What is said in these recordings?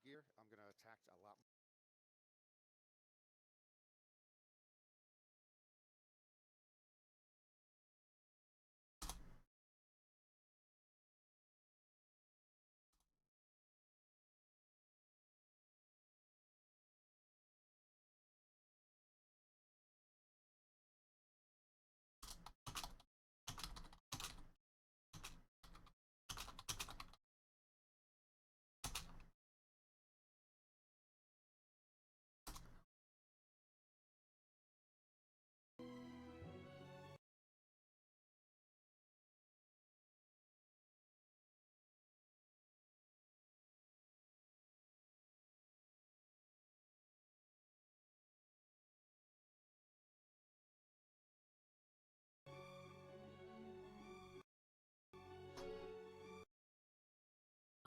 gear, I'm going to attack a lot.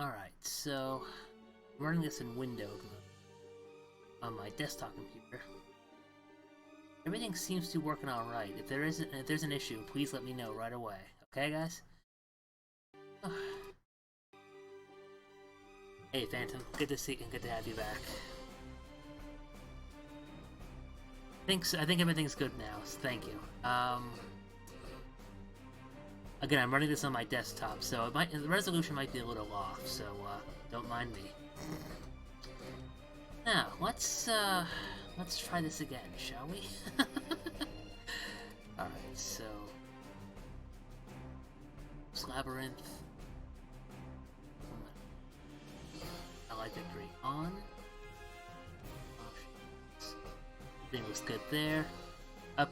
Alright, so I'm running this in Windows on my desktop computer. Everything seems to be working alright. If there's an issue, please let me know right away. Okay, guys? Hey, Phantom. Good to see you and good to have you back. I think everything's good now, so thank you. Again, I'm running this on my desktop, so the resolution might be a little off, so don't mind me. Now, let's try this again, shall we? Alright, so... Labyrinth. Allied Victory on. Everything looks good there.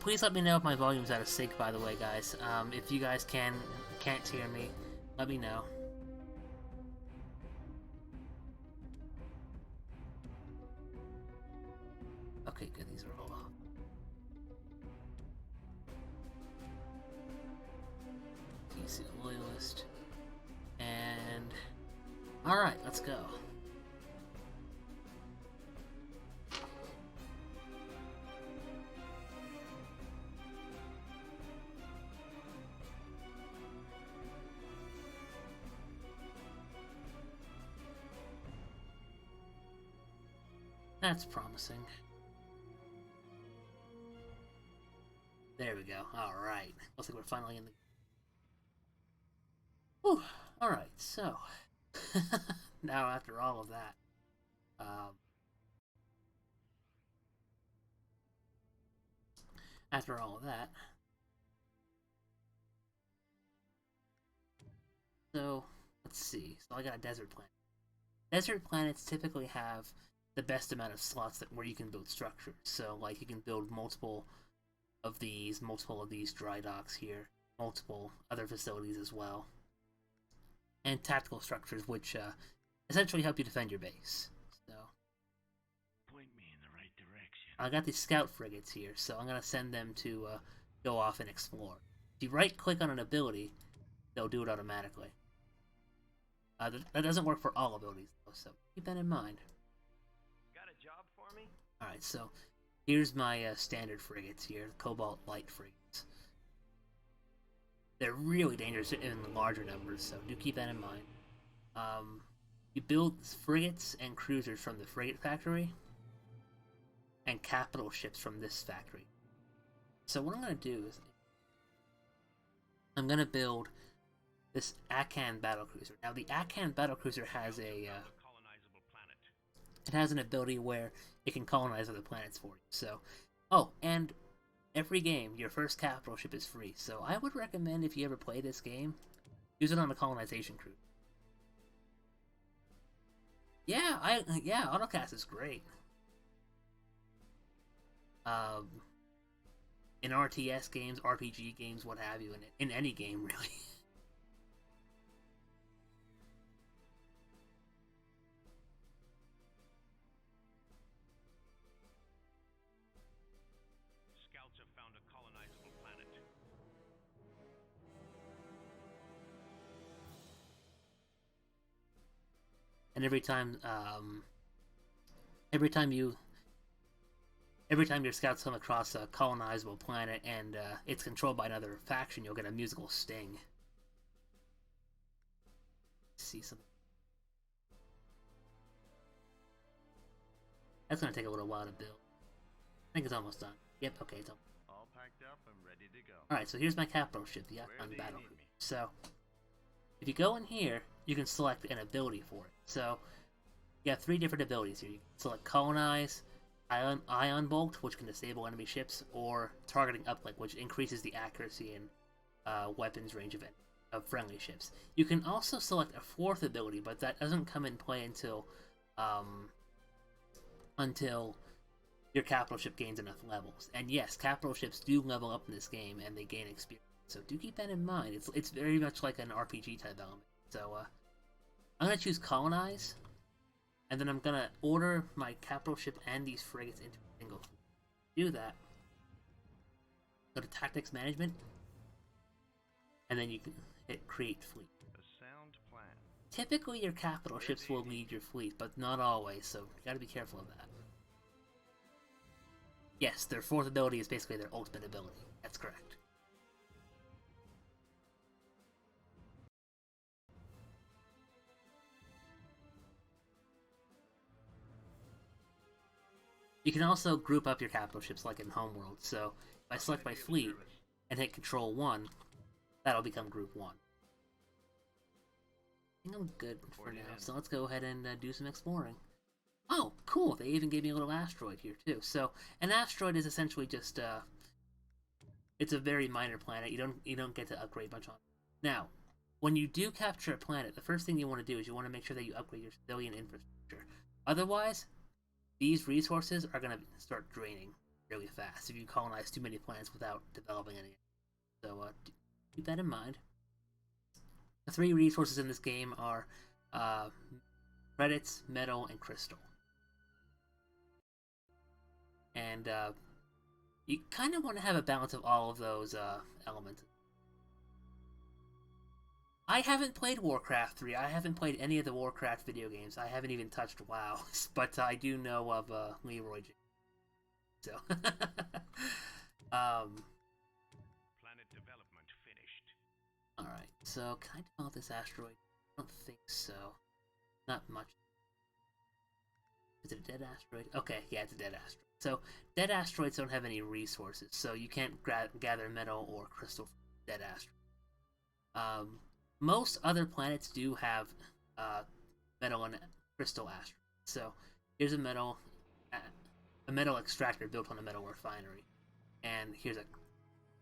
Please let me know if my volume's out of sync, by the way, guys. If you guys can't hear me, let me know. Okay, good. These are all off. DC Loyalist. And... Alright, let's go. That's promising. There we go. Alright. Looks like we're finally in the... Whew. Alright, so... now after all of that... after all of that... So, let's see. So I got a desert planet. Desert planets typically have the best amount of slots where you can build structures. So, like, you can build multiple of these dry docks here, multiple other facilities as well, and tactical structures, which essentially help you defend your base. So, point me in the right direction. I got these scout frigates here, so I'm gonna send them to go off and explore. If you right-click on an ability, they'll do it automatically. That doesn't work for all abilities, though, so keep that in mind. Got a job for me? Alright, so here's my standard frigates here, Cobalt Light frigates. They're really dangerous in larger numbers, so do keep that in mind. You build frigates and cruisers from the frigate factory, and capital ships from this factory. So what I'm going to do is I'm going to build this Akan battlecruiser. Now the Akan battlecruiser has a it has an ability where it can colonize other planets for you. So, oh, and every game your first capital ship is free. So I would recommend, if you ever play this game, use it on a colonization crew. Yeah, autocast is great. In RTS games, RPG games, what have you, in any game really. Scouts have found a colonizable planet. And every time your scouts come across a colonizable planet and it's controlled by another faction, you'll get a musical sting. See something. That's gonna take a little while to build. I think it's almost done. Yep, okay, it's almost. All packed up and ready to go. Alright, so here's my capital ship, the Where Yukon do you Battle need Cruiser. me? So, if you go in here, you can select an ability for it. So, you have 3 different abilities here. You can select Colonize, Ion Bolt, which can disable enemy ships, or Targeting Uplink, which increases the accuracy and weapons range of friendly ships. You can also select a 4th ability, but that doesn't come in play until your capital ship gains enough levels. And yes, capital ships do level up in this game, and they gain experience. So do keep that in mind. It's very much like an RPG type element. So I'm gonna choose Colonize, and then I'm gonna order my capital ship and these frigates into a single fleet. Do that. Go to Tactics Management, and then you can hit Create Fleet. A sound plan. Typically, your capital ships will lead your fleet, but not always. So you gotta be careful of that. Yes, their 4th ability is basically their ultimate ability. That's correct. You can also group up your capital ships like in Homeworld. So if I select my fleet and hit Control 1, that'll become Group 1. I think I'm good for now, so let's go ahead and do some exploring. Oh, cool! They even gave me a little asteroid here too. So an asteroid is essentially just it's a very minor planet. You don't get to upgrade much on it. Now, when you do capture a planet, the first thing you want to do is you want to make sure that you upgrade your civilian infrastructure. Otherwise, these resources are going to start draining really fast if you colonize too many planets without developing any. So keep that in mind. The 3 resources in this game are credits, metal, and crystal. And you kind of want to have a balance of all of those elements. I haven't played Warcraft 3. I haven't played any of the Warcraft video games. I haven't even touched WoW, but I do know of Leroy Jenkins. So, Planet development finished. Alright, so can I develop this asteroid? I don't think so. Not much. Is it a dead asteroid? Okay, yeah, it's a dead asteroid. So, dead asteroids don't have any resources, so you can't gather metal or crystal from dead asteroids. Most other planets do have metal and crystal asteroids. So, here's a metal extractor built on a metal refinery. And here's a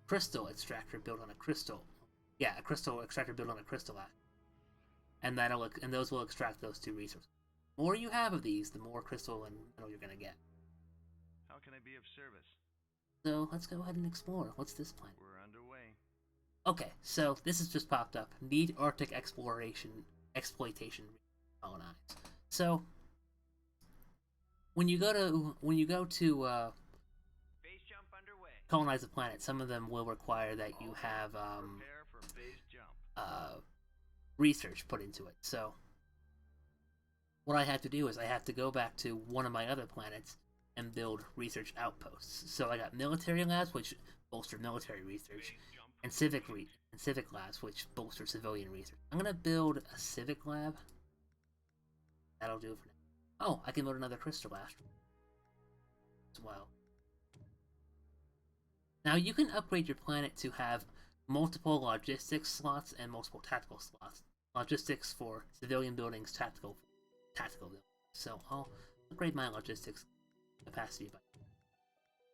crystal extractor built on a crystal. Yeah, a crystal extractor built on a crystal asteroid. And those will extract those 2 resources. The more you have of these, the more crystal and metal you're gonna get. How can I be of service? So let's go ahead and explore. What's this planet? We're underway. Okay, so this has just popped up. Need Arctic exploitation colonize. So when you go to Base jump underway. colonize a planet, some of them will require that you have Prepare for base jump. research put into it. So what I have to do is I have to go back to one of my other planets and build research outposts. So I got military labs, which bolster military research, and civic labs, which bolster civilian research. I'm gonna build a civic lab. That'll do it for now. Oh, I can build another crystal asteroid as well. Now you can upgrade your planet to have multiple logistics slots and multiple tactical slots. Logistics for civilian buildings, tactical buildings. So I'll upgrade my logistics capacity by,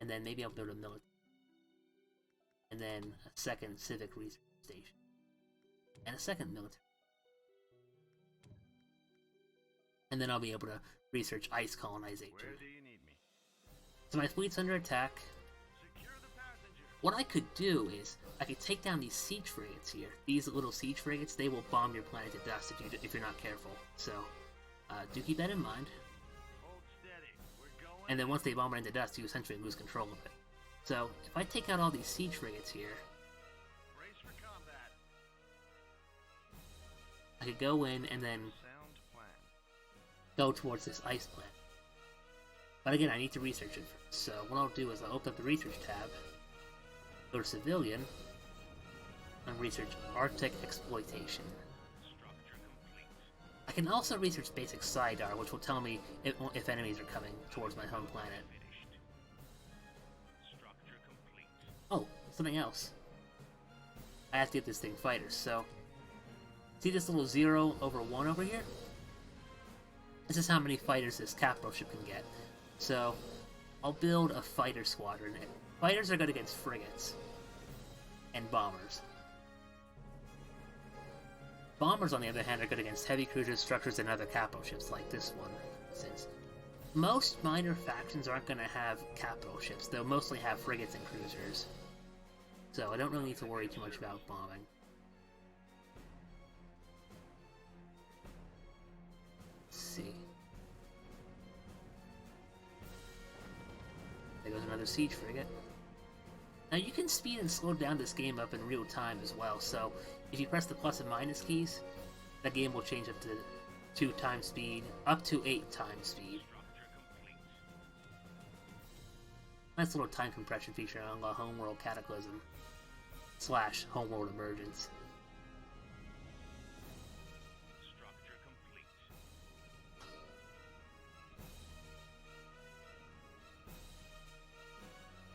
and then maybe I'll build a military, and then a second civic research station, and a second military, and then I'll be able to research ice colonization. Where do you need me? So my fleet's under attack. Secure the passenger. What I could do is I could take down these siege frigates here. These little siege frigates, they will bomb your planet to dust if you're not careful. So do keep that in mind. Hold steady. We're going. And then once they bomb it into dust, you essentially lose control of it. So if I take out all these siege frigates here, Brace for combat. I could go in and then Sound plan. go towards this ice planet. But again, I need to research it first. So what I'll do is I'll open up the research tab, go to civilian, and research Arctic exploitation. Structure complete. I I can also research basic SIDAR, which will tell me if enemies are coming towards my home planet. Finished. Structure complete. Oh, something else. I have to give this thing fighters, so... See this little 0/1 over here? This is how many fighters this capital ship can get. So, I'll build a fighter squadron. Fighters are good against frigates. And bombers. Bombers, on the other hand, are good against heavy cruisers, structures, and other capital ships, like this one, since most minor factions aren't going to have capital ships. They'll mostly have frigates and cruisers. So I don't really need to worry too much about bombing. Let's see. There goes another siege frigate. Now you can speed and slow down this game up in real time as well, so if you press the plus and minus keys, the game will change up to 2 times speed, up to 8 times speed. Nice little time compression feature on the Homeworld Cataclysm / Homeworld Emergence. Structure complete.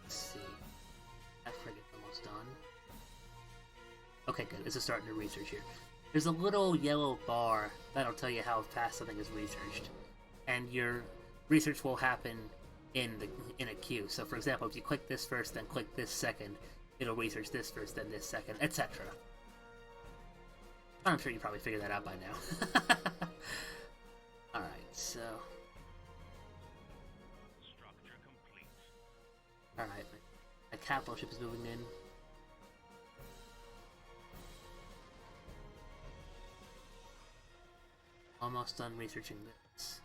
Let's see. That frigate's almost done. Okay, good. This is starting to research here. There's a little yellow bar that'll tell you how fast something is researched, and your research will happen in a queue. So, for example, if you click this first, then click this second, it'll research this first, then this second, etc. I'm sure you probably figured that out by now. Alright, so... Structure complete. Alright, a capital ship is moving in. Almost done researching this.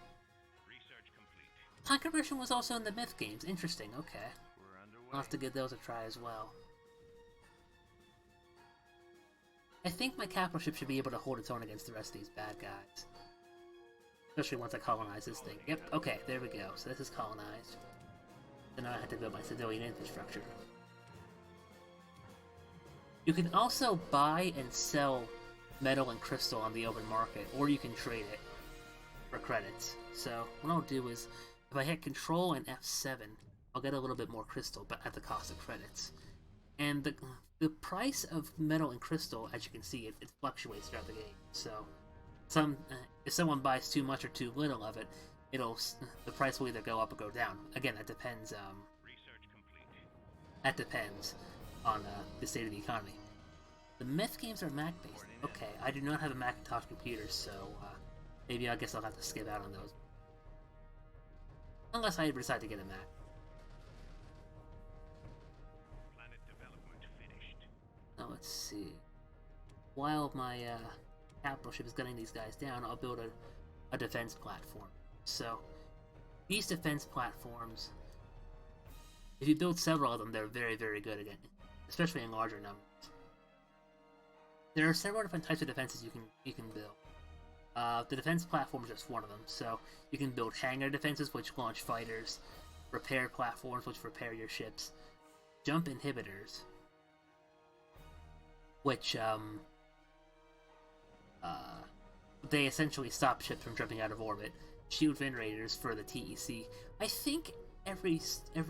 Research complete. Time conversion was also in the Myth games. Interesting, okay. We're underway. I'll have to give those a try as well. I think my capital ship should be able to hold its own against the rest of these bad guys. Especially once I colonize this thing. Yep, okay, there we go. So this is colonized. So now I have to build my civilian infrastructure. You can also buy and sell metal and crystal on the open market, or you can trade it for credits. So what I'll do is, if I hit Control and F7, I'll get a little bit more crystal, but at the cost of credits. And the price of metal and crystal, as you can see, it fluctuates throughout the game. So if someone buys too much or too little of it, the price will either go up or go down. Again, that depends. Research complete. That depends on the state of the economy. The Myth games are Mac-based. Okay, I do not have a Macintosh computer, so maybe I guess I'll have to skip out on those. Unless I decide to get a Mac. Planet development finished. Now let's see. While my capital ship is gunning these guys down, I'll build a defense platform. So these defense platforms, if you build several of them, they're very, very good again, especially in larger numbers. There are several different types of defenses you can build. The defense platform is just one of them. So you can build hangar defenses, which launch fighters, repair platforms, which repair your ships, jump inhibitors, which they essentially stop ships from jumping out of orbit. Shield generators for the TEC. I think every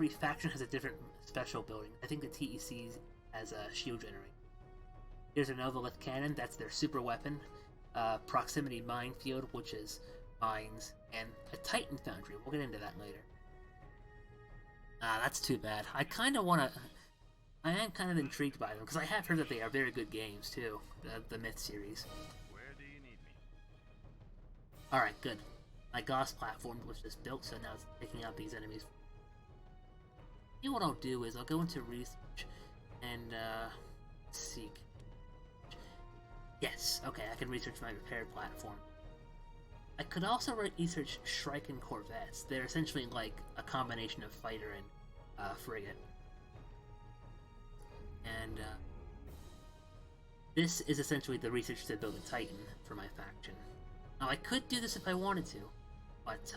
faction has a different special building. I think the TEC has a shield generator. Here's a Novolith cannon, that's their super weapon. Proximity minefield, which is mines, and a Titan foundry. We'll get into that later. That's too bad. I am kind of intrigued by them, because I have heard that they are very good games, too. The Myth series. Where do you need me? Alright, good. My Gauss platform was just built, so now it's taking out these enemies. You know what I'll do is, I'll go into research, and, seek. Yes, okay, I can research my repair platform. I could also research Shriken corvettes. They're essentially like a combination of fighter and frigate. And this is essentially the research to build a Titan for my faction. Now I could do this if I wanted to, but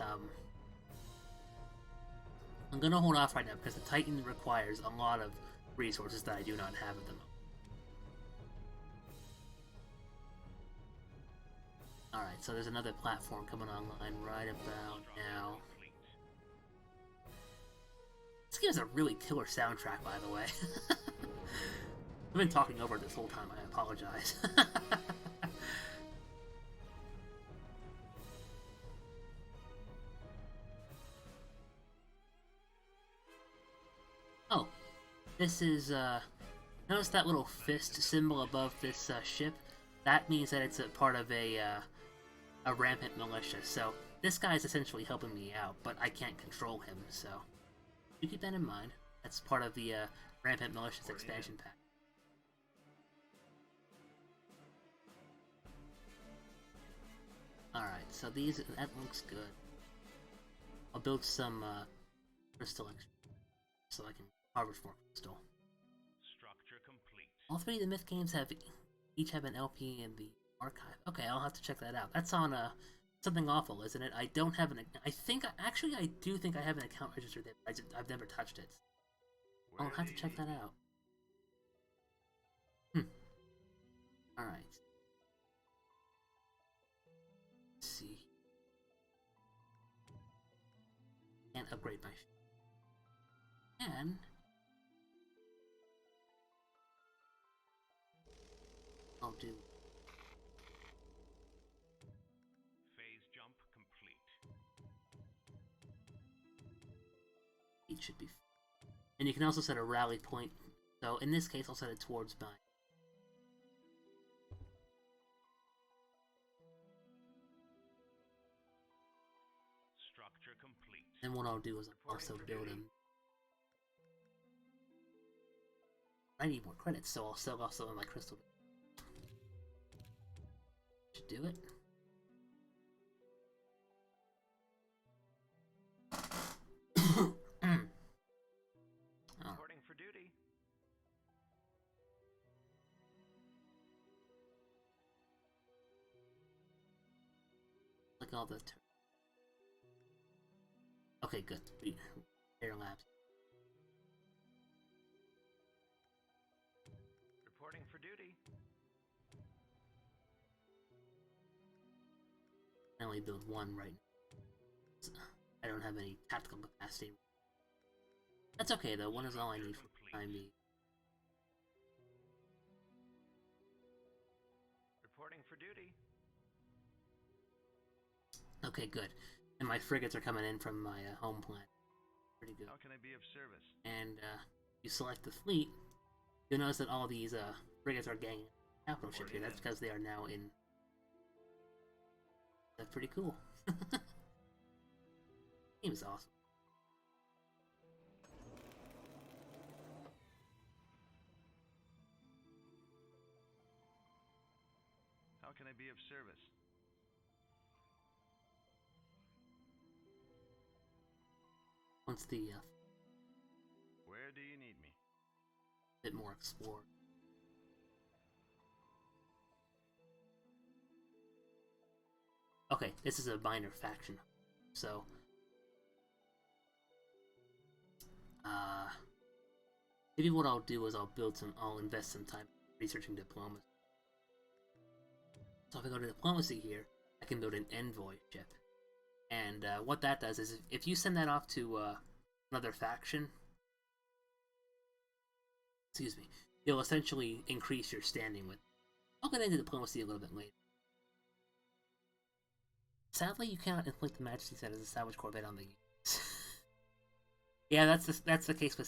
I'm gonna hold off right now because the Titan requires a lot of resources that I do not have at the moment. Alright, so there's another platform coming online right about now. Complete. This game has a really killer soundtrack, by the way. I've been talking over it this whole time, I apologize. Oh, this is, notice that little fist symbol above this, ship? That means that it's a part of a rampant militia, so this guy is essentially helping me out, but I can't control him, so you keep that in mind. That's part of the, Rampant Militia's expansion pack. Alright, so that looks good. I'll build some, crystal extra, so I can harvest more crystal. Structure complete. All three of the myth games each have an LP in the archive. Okay, I'll have to check that out. That's on Something Awful, isn't it? I don't have I do think I have an account registered there. I've never touched it. I'll have to check that out. Alright. Let's see. Can't upgrade my ship. And I'll do Phase jump complete. it should be. And you can also set a rally point. So in this case, I'll set it towards mine. Structure complete. And what I'll do is I'll also build him. I need more credits, so I'll sell off some of my crystal. Should do it. Reporting for duty. Like all the. Okay, good. Air labs. Reporting for duty. I only build one right now. So I don't have any tactical capacity. That's okay though. One is all I need for the time being. Reporting for duty. Okay, good. And my frigates are coming in from my home planet. Pretty good. How can I be of service? And you select the fleet, you'll notice that all these frigates are ganging capital ship here. That's because they are now in. That's pretty cool. Game is awesome. How can I be of service? Once the Where do you need me? bit more explored. Okay, this is a minor faction, so maybe what I'll do is I'll invest some time researching diplomacy. So if I go to diplomacy here, I can build an envoy ship. And what that does is if you send that off to another faction, excuse me, you'll essentially increase your standing with. I'll get into diplomacy a little bit later. Sadly, you cannot inflict the Majesty status as a salvage corvette on the units. Yeah, that's the case with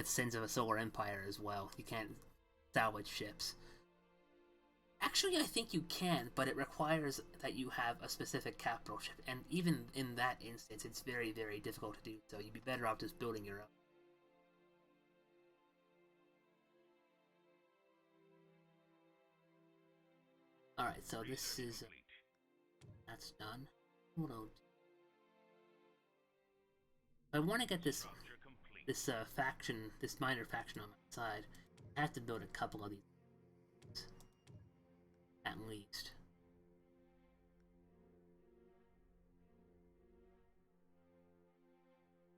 Sins of a Solar Empire as well. You can't salvage ships. Actually, I think you can, but it requires that you have a specific capital ship, and even in that instance, it's very, very difficult to do so. You'd be better off just building your own. Alright, so this is... that's done. What I'll do... If I want to get this faction, this minor faction on my side, I have to build a couple of these. At least.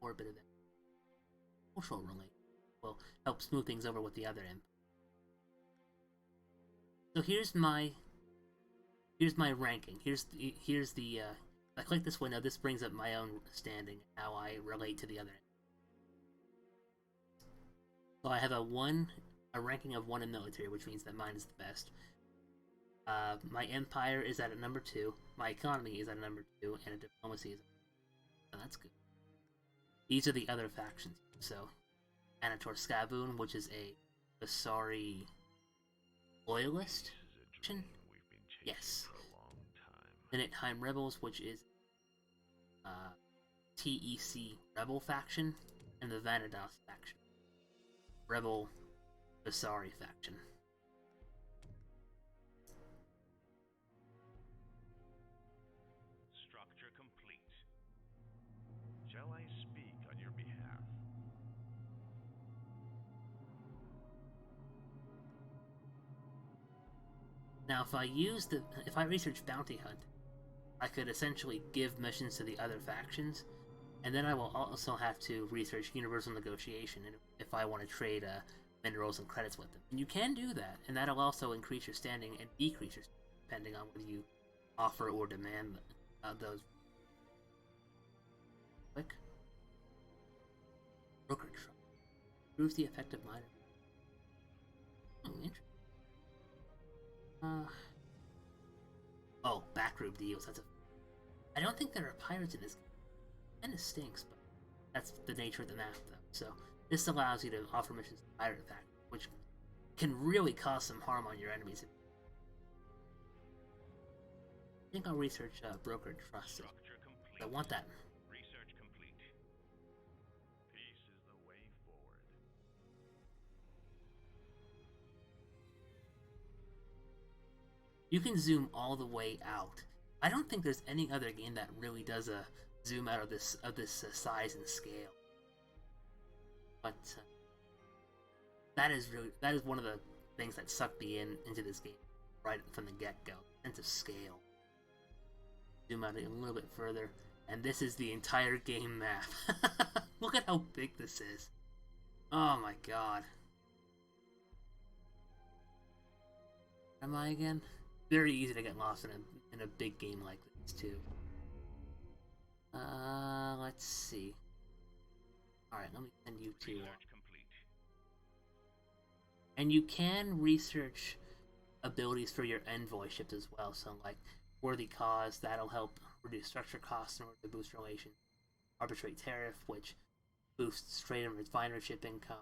Or a bit of that. Cultural relate. Will help smooth things over with the other end. So here's my here's my ranking. Here's the I click this window. This brings up my own standing, how I relate to the other. So I have a ranking of 1 in military, which means that mine is the best. My empire is at a number 2. My economy is at a number 2, and a diplomacy is. So that's good. These are the other factions. So, Anator Scaboon, which is a Asari loyalist faction. Yes. The Nithheim Rebels, which is TEC Rebel faction, and the Vanados faction. Rebel Asari faction. Structure complete. Shall I speak on your behalf? Now, if I research Bounty Hunt, I could essentially give missions to the other factions, and then I will also have to research Universal Negotiation if I want to trade minerals and credits with them. And you can do that, and that'll also increase your standing and decrease your standing, depending on whether you offer or demand those. Click. Broker trust. Improves the effect of miner. Oh, interesting. Backroom deals. I don't think there are pirates in this game. Kinda stinks, but that's the nature of the map, though. So this allows you to offer missions to pirate attack, which can really cause some harm on your enemies. I think I'll research broker trust. I want that. Research complete. Peace is the way forward. You can zoom all the way out. I don't think there's any other game that really does a zoom out of this size and scale. But that is one of the things that sucked me into this game right from the get-go. Sense of scale. Zoom out a little bit further, and this is the entire game map. Look at how big this is. Oh my god. Where am I again? Very easy to get lost in a big game like this too. Let's see. Alright, let me send you to and you can research abilities for your envoy ships as well, so like Worthy Cause, that'll help reduce structure costs in order to boost relations. Arbitrate Tariff, which boosts trade and refinery ship income.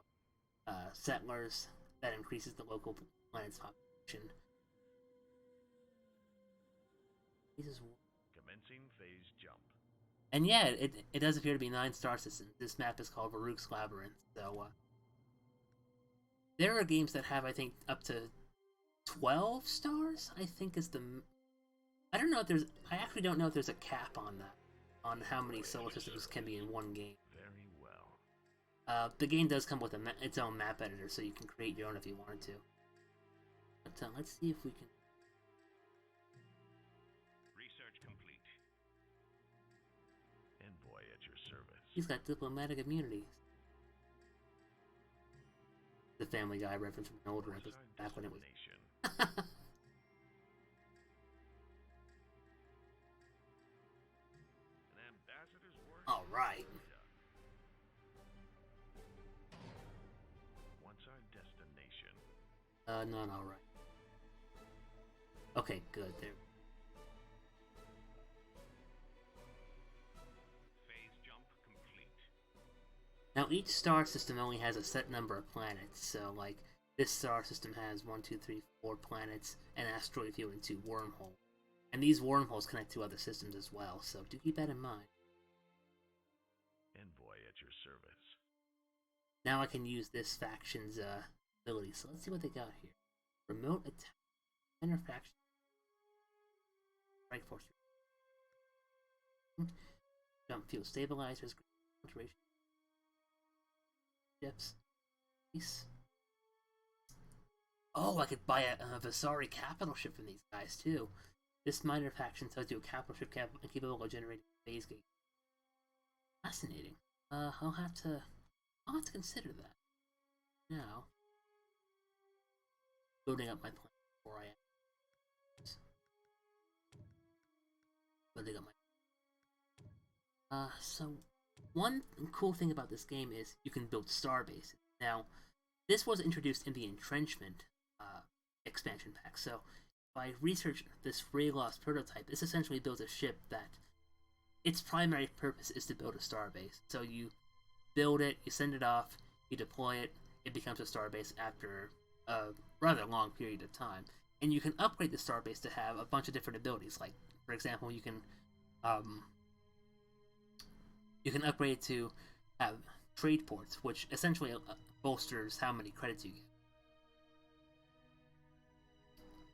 Settlers, that increases the local planet's population. Commencing phase jump. And yeah, it does appear to be 9 star systems. This map is called Varuk's Labyrinth, so there are games that have, I think, up to 12 stars, I think is the... I actually don't know if there's a cap on that, on how many solar systems can be in one game. Very well. The game does come with its own map editor, so you can create your own if you wanted to. But let's see if we can... Research complete. Envoy at your service. He's got diplomatic immunity. The Family Guy reference from an older episode, back when it was... Alright. What's our destination? Not alright. Okay, good, there. Phase jump complete. Now each star system only has a set number of planets, so like this star system has 1, 2, 3, 4 planets, an asteroid field, and 2 wormholes. And these wormholes connect to other systems as well, so do keep that in mind. Envoy at your service. Now I can use this faction's ability, so let's see what they got here. Remote attack. Inner faction. Strike force. Jump field stabilizers. Alteration. Ships. Peace. Oh, I could buy a Vasari capital ship from these guys too. This minor faction tells you a capital ship capable of generating phase gate. Fascinating. I'll have to consider that. Now, building up my plan before I. But they got my. So one cool thing about this game is you can build star bases. Now, this was introduced in the Entrenchment expansion pack. So, if I research this Raylos prototype, this essentially builds a ship that its primary purpose is to build a starbase. So you build it, you send it off, you deploy it, it becomes a starbase after a rather long period of time. And you can upgrade the starbase to have a bunch of different abilities. Like, for example, you can upgrade it to have trade ports, which essentially bolsters how many credits you get.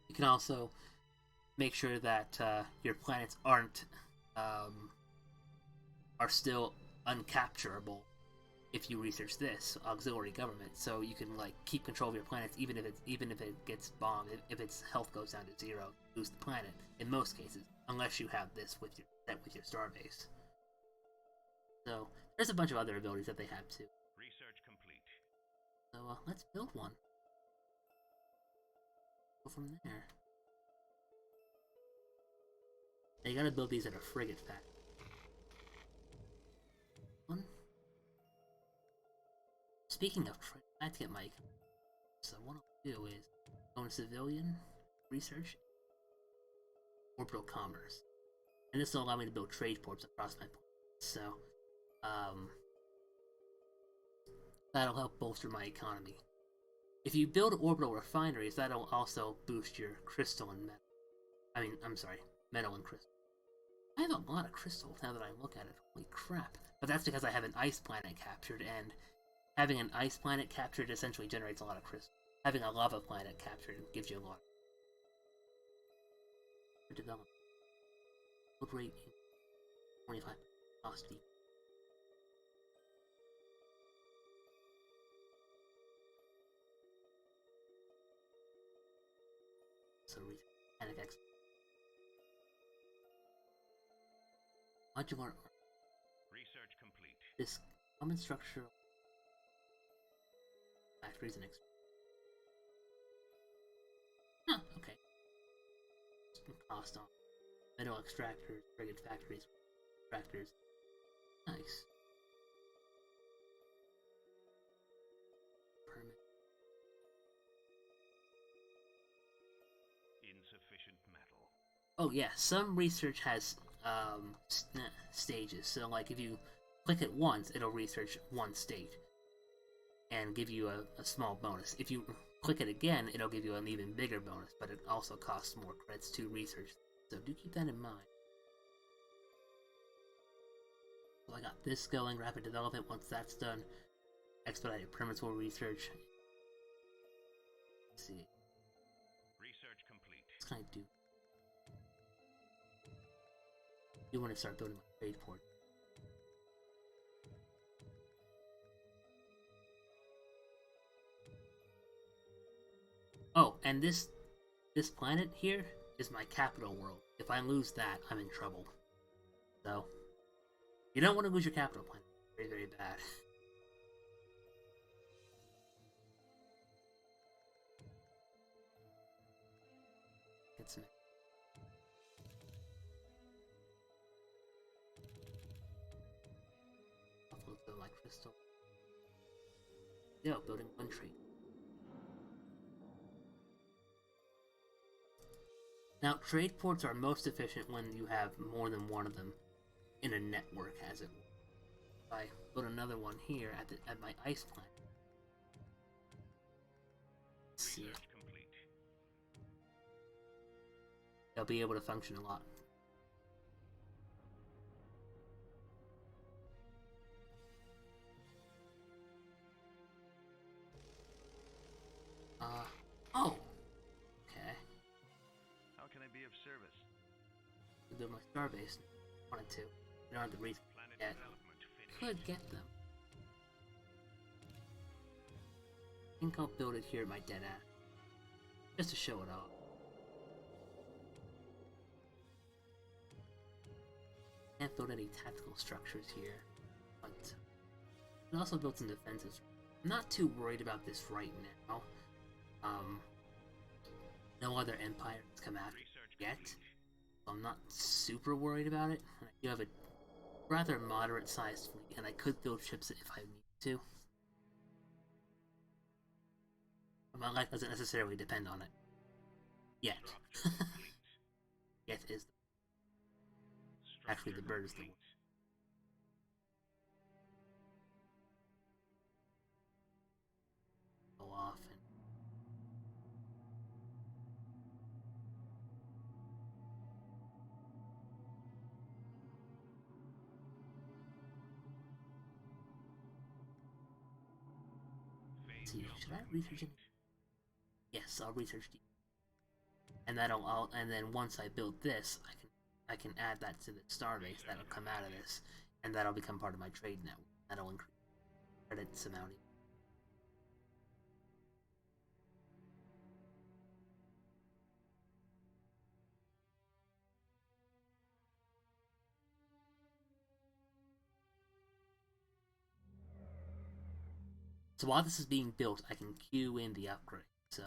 You can also make sure that your planets are still uncapturable if you research this auxiliary government. So you can like keep control of your planets even if it gets bombed, if its health goes down to 0, lose the planet in most cases, unless you have this with your starbase. So there's a bunch of other abilities that they have too. Research complete. So let's build one. Go from there. Now you gotta build these at a frigate factory. One. Speaking of trade, I have to get my. So what I'll do is go into civilian research, orbital commerce, and this will allow me to build trade ports across my planet. So, that'll help bolster my economy. If you build orbital refineries, that'll also boost your crystal and metal. Metal and crystal. I have a lot of crystals now that I look at it. Holy crap. But that's because I have an ice planet captured, and having an ice planet captured essentially generates a lot of crystals. Having a lava planet captured gives you a lot. Development. Build rate 25. Cost deep. So panic X. Modular Research complete. this common structure factories and okay. Cost on metal extractors, frigate factories, extractors. Nice. Permit. Insufficient metal. Oh yeah, some research has stages. So like if you click it once, it'll research one state and give you a small bonus. If you click it again, it'll give you an even bigger bonus, but it also costs more credits to research. So do keep that in mind. So I got this going, rapid development. Once that's done, expedited permissible research. Let's see. Research complete. What can I do? You want to start building my trade port. Oh, and this planet here is my capital world. If I lose that, I'm in trouble. So, you don't want to lose your capital planet. Very, very bad. Get some. Upload my crystal. Yo, building one tree. Now, trade ports are most efficient when you have more than one of them in a network, as it were. If I put another one here at my ice planet. Let's see it. Complete. They'll be able to function a lot. Oh! Okay. How can I be of service? Build my starbase. Wanted to. I don't have the reason Planet yet. development finished. Could get them. I think I'll build it here at my dead end. Just to show it off. Can't build any tactical structures here. But it also built some defenses. I'm not too worried about this right now. No other empires come after Research yet. complete. so I'm not super worried about it. I do have a rather moderate-sized fleet, and I could build ships if I need to. My life doesn't necessarily depend on it. Yet. Yet is actually the bird is the one. Go off and see, should I research it? Yes, I'll research it. And and then once I build this, I can add that to the starbase that'll come out of this, and that'll become part of my trade network. That'll increase credits amount. So while this is being built, I can queue in the upgrade. So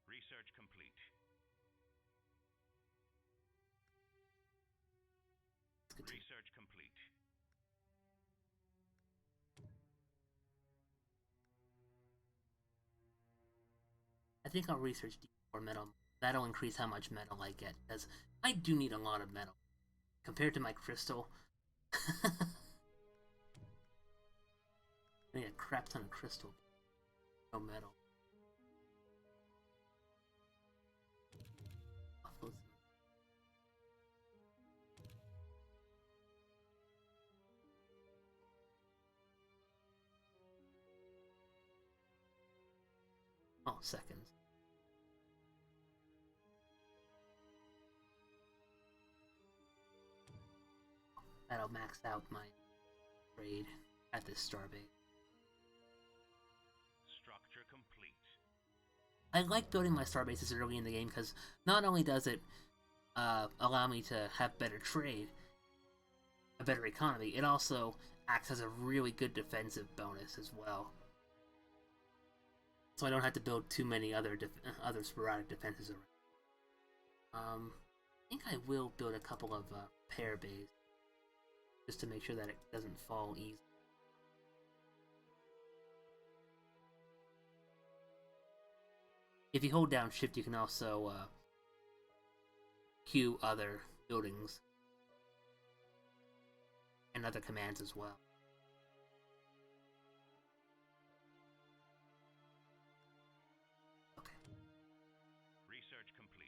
Research complete. Research complete. I think I'll research D4 metal. That'll increase how much metal I get, because I do need a lot of metal. Compared to my crystal, I need a crap ton of crystal. No metal. Oh, seconds. That'll max out my trade at this starbase. Structure complete. I like building my starbases early in the game because not only does it allow me to have better trade, a better economy, it also acts as a really good defensive bonus as well. So I don't have to build too many other sporadic defenses around. I think I will build a couple of pair bays just to make sure that it doesn't fall easy. If you hold down shift, you can also queue other buildings and other commands as well. Okay. Research complete.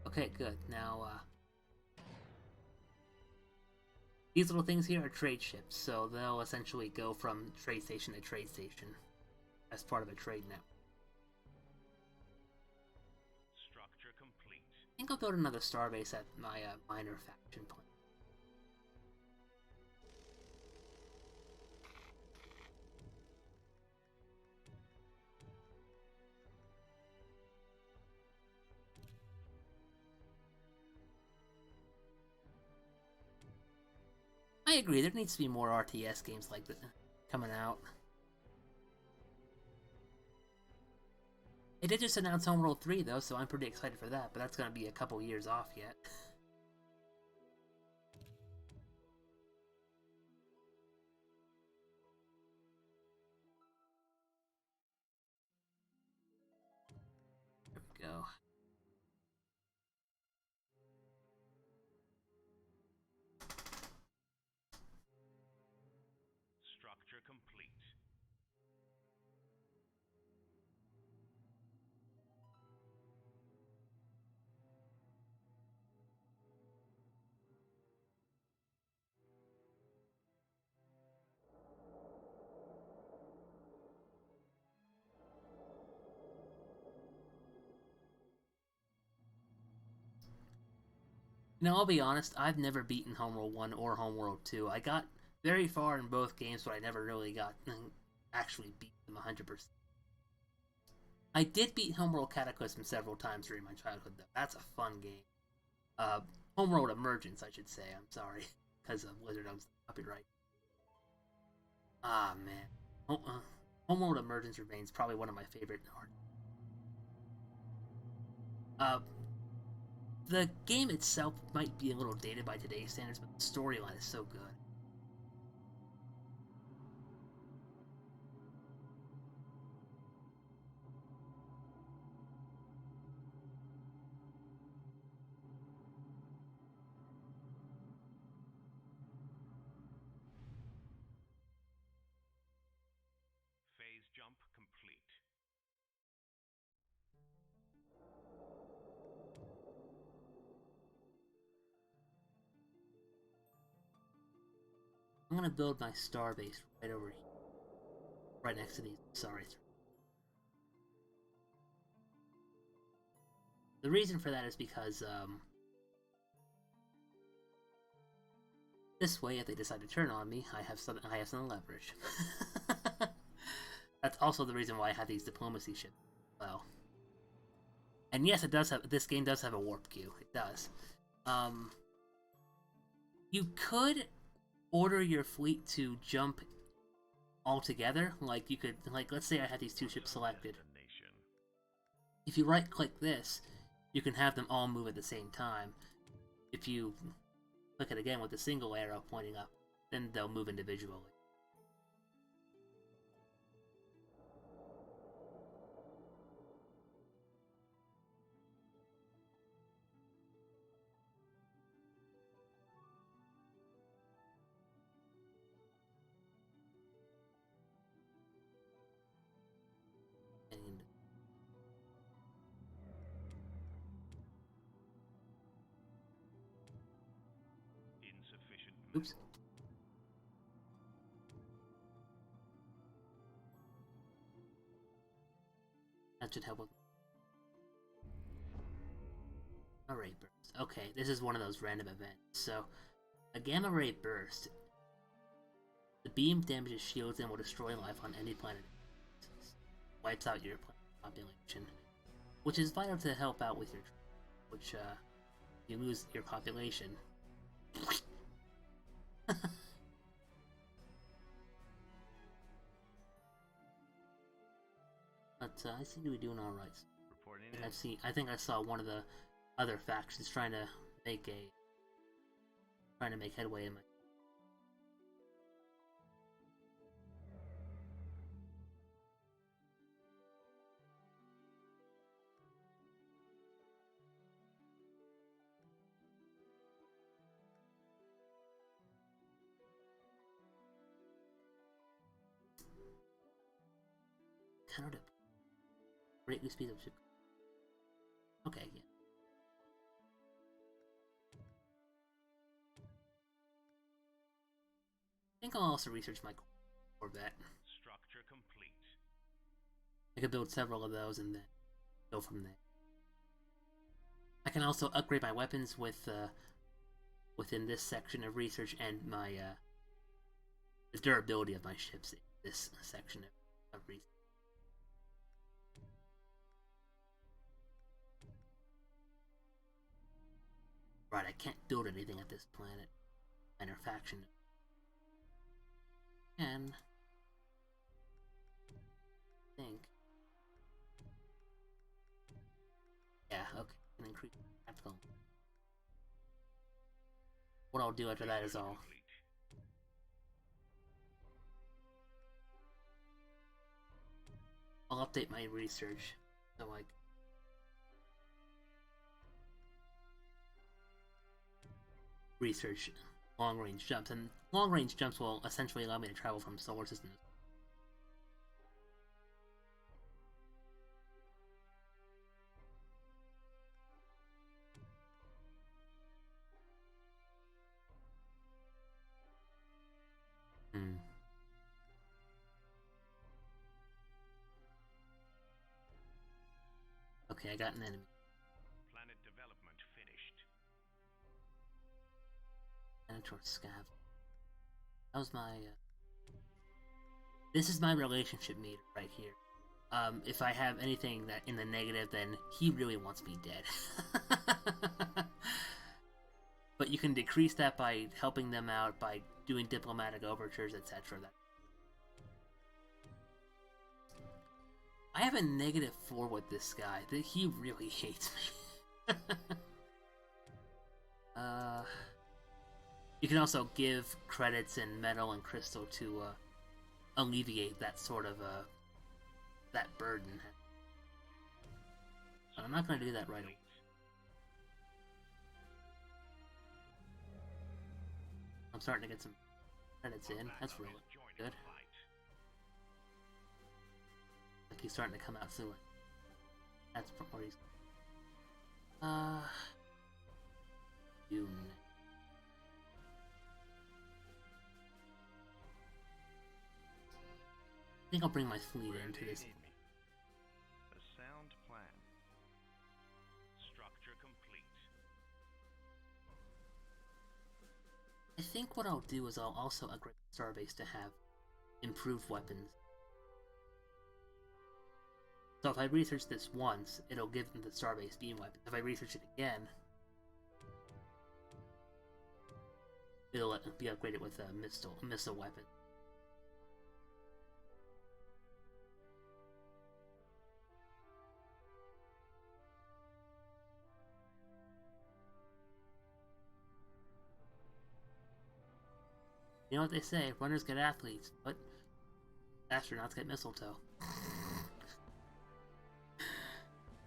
Okay, good. Now, these little things here are trade ships, so they'll essentially go from trade station to trade station as part of a trade network. Structure complete. I think I'll build another starbase at my minor faction point. I agree, there needs to be more RTS games like that coming out. It did just announce Homeworld 3 though, so I'm pretty excited for that, but that's gonna be a couple years off yet. There we go. Structure complete. You know, I'll be honest, I've never beaten Homeworld 1 or Homeworld 2. I got very far in both games, but I never really got actually beat them 100%. I did beat Homeworld Cataclysm several times during my childhood, though. That's a fun game. Uh, Homeworld Emergence, I should say. I'm sorry, because of Blizzard owns the copyright. Ah, man. Homeworld Emergence remains probably one of my favorite art. The game itself might be a little dated by today's standards, but the storyline is so good. Phase jump complete. I'm gonna build my star base right over here, right next to these. Sorry. The reason for that is because this way, if they decide to turn on me, I have some leverage. That's also the reason why I have these diplomacy ships. Well, and yes, it does have. This game does have a warp queue. It does. You could order your fleet to jump altogether. Like you could, like let's say I had these two ships selected. If you right-click this, you can have them all move at the same time. If you click it again with a single arrow pointing up, then they'll move individually. And Insufficient. oops. That should help with a ray burst. Okay, this is one of those random events. So, a gamma ray burst. The beam damages shields and will destroy life on any planet. Wipes out your planet population, which is vital to help out with your. Which, you lose your population. But I seem to be doing all right. Reporting I think I saw one of the other factions trying to make headway in my. Canada. Greatly speed up ship. Okay, yeah. I think I'll also research my Corvette. structure complete. I could build several of those and then go from there. I can also upgrade my weapons with within this section of research and my the durability of my ships in this section of research. Right, I can't build anything at this planet. Minor faction. And I think. Yeah, okay. Can increase tactical. What I'll do after that is I'll update my research. So like research long range jumps, and long range jumps will essentially allow me to travel from solar systems. Okay, I got an enemy. Planet development finished. Minotaur Scav. That was my. This is my relationship meter right here. If I have anything that in the negative, then he really wants me dead. But you can decrease that by helping them out, by doing diplomatic overtures, etc. I have a -4 with this guy. He really hates me. You can also give credits in metal and crystal to alleviate that sort of that burden. But I'm not going to do that right away. I'm starting to get some credits in. That's really good. Like he's starting to come out soon. That's where he's. You. I think I'll bring my fleet into this. A sound plan. Structure complete. I think what I'll do is I'll also upgrade the Starbase to have improved weapons. So if I research this once, it'll give them the Starbase beam weapon. If I research it again, it'll be upgraded with a missile weapon. You know what they say, runners get athletes, but astronauts get mistletoe.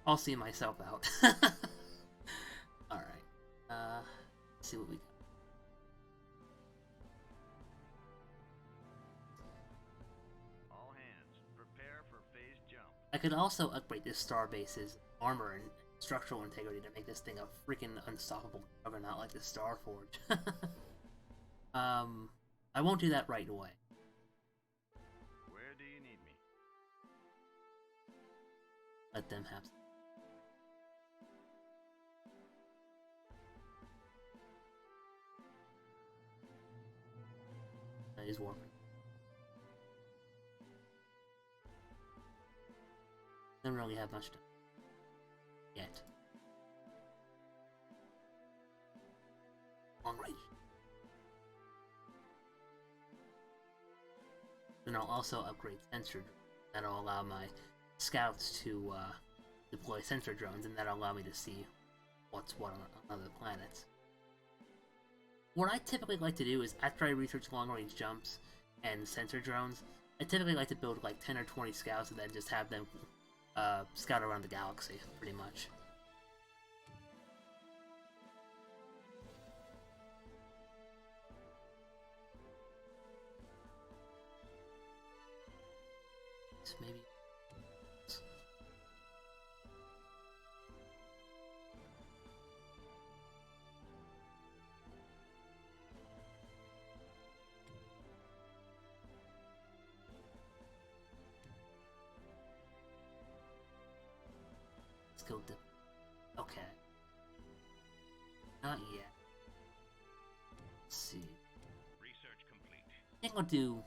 I'll see myself out. Alright. Let's see what we got. All hands, prepare for phase jump. I could also upgrade this Starbase's armor and structural integrity to make this thing a freaking unstoppable juggernaut like the Starforge. I won't do that right away. Where do you need me? Let them have. That is warping. Don't really have much to yet. Long range. Then I'll also upgrade sensor. That'll allow my scouts to deploy sensor drones, and that'll allow me to see what's what on other planets. What I typically like to do is, after I research long-range jumps and sensor drones, I typically like to build like 10 or 20 scouts and then just have them scout around the galaxy, pretty much. Maybe. Let's go to. Okay. Not yet. Let's see. Research complete. I think I'll do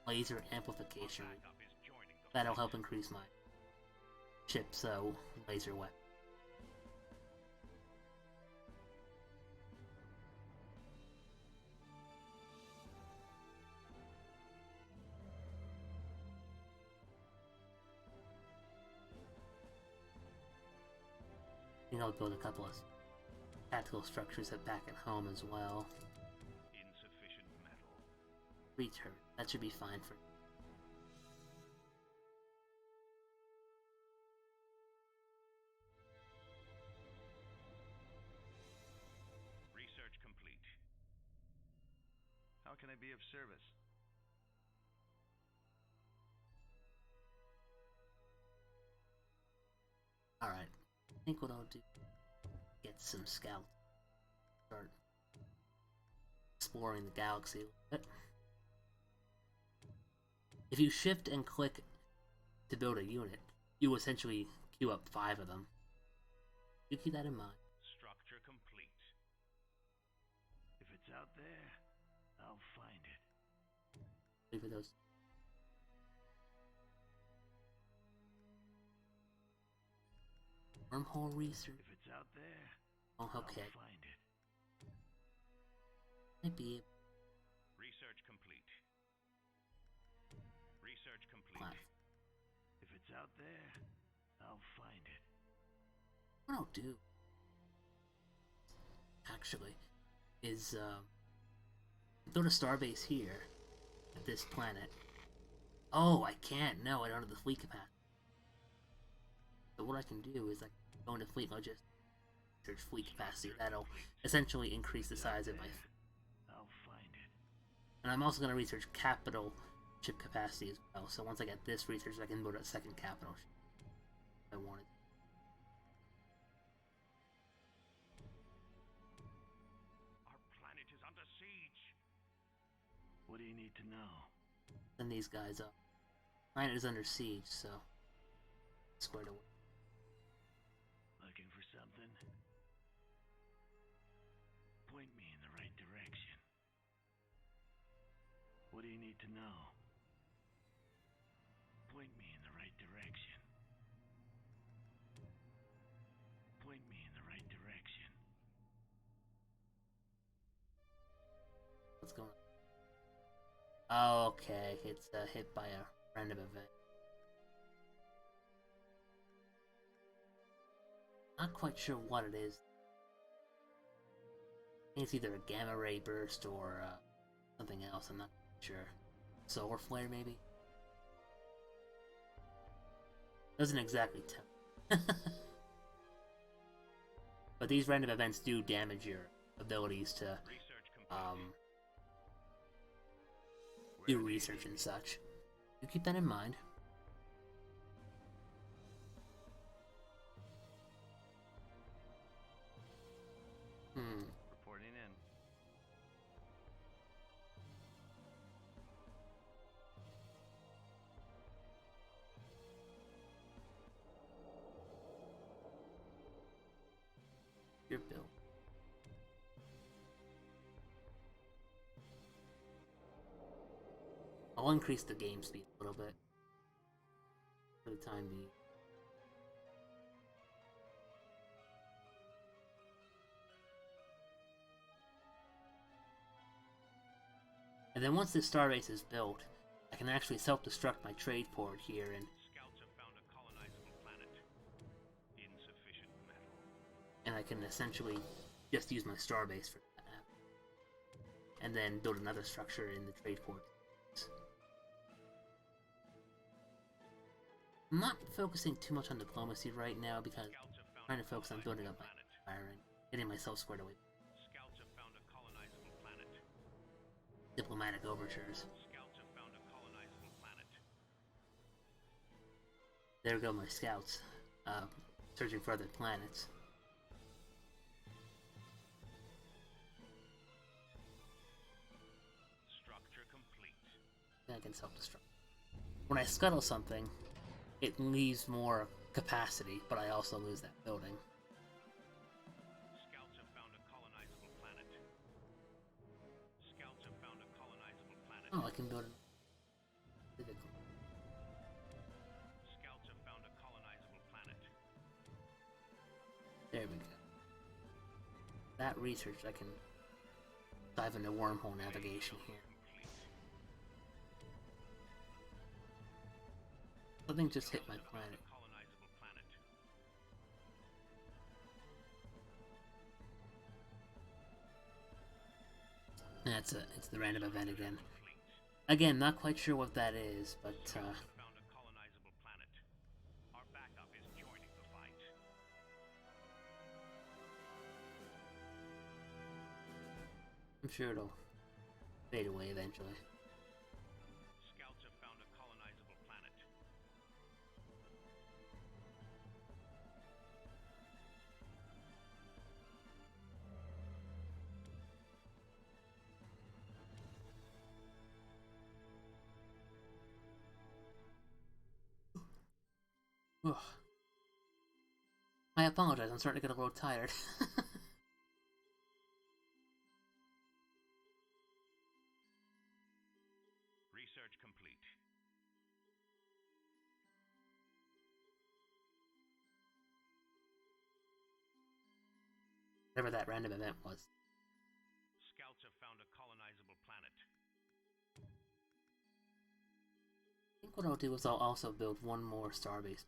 laser amplification. That'll help increase my ship's laser weapon. You know, build a couple of tactical structures back at home as well. Insufficient metal. Return. That should be fine for. Research complete. How can I be of service? Alright. I think what I'll do, get some scouts, start exploring the galaxy a little bit. If you shift and click to build a unit, you essentially queue up 5 of them. You keep that in mind. Structure complete. If it's out there, Leave it those. Wormhole research. If it's out there, Oh, okay. I'll find it. Might be Research complete. Research complete. Wow. If it's out there, I'll find it. what I'll do. Actually, is build a starbase here at this planet. Oh, I can't. No, I don't have the fleet capacity. So what I can do is I can go into fleet logistics, search fleet capacity. That'll essentially increase the size of my. I'll find it. And I'm also going to research capital ship capacity as well. So once I get this research, I can build a second capital ship if I wanted. Our planet is under siege. What do you need to know? Send these guys up. Planet is under siege, so squared away. Looking for something? Point me in the right direction. What do you need to know? Point me in the right direction. Point me in the right direction. What's going on? Oh, okay, it's hit by a random event. Not quite sure what it is. I think it's either a gamma ray burst or something else. I'm not sure. Solar flare, maybe? Doesn't exactly tell. But these random events do damage your abilities to Research complete. do research and such. You keep that in mind. Reporting in. Your bill. I'll increase the game speed a little bit for the time being. And then once this starbase is built, I can actually self-destruct my trade port here, and Scouts have found a colonizable planet. Insufficient metal. I can essentially just use my starbase for that. And then build another structure in the trade port. I'm not focusing too much on diplomacy right now because Scouts have I'm found trying a to focus on building up my colonizable planet. empire and getting myself squared away. Scouts have found a colonizable planet. Diplomatic overtures. Scouts have found a colonizable planet. There go my scouts, searching for other planets. Structure complete. Then I can self-destruct. When I scuttle something, it leaves more capacity, but I also lose that building. Scouts have found a colonizable planet. Scouts have found a colonizable planet. Oh, I can build it. Scouts have found a colonizable planet. There we go. That research, I can dive into wormhole navigation here. Complete. Something just hit my planet. Colonizable planet. It's the random event again. Again, not quite sure what that is, but Found a colonizable planet. Our backup is joining the fight. I'm sure it'll fade away eventually. Scouts have found a colonizable planet. Ugh. I apologize, I'm starting to get a little tired. Research complete. Whatever that random event was. Scouts have found a colonizable planet. I think what I'll do is I'll also build one more starbase.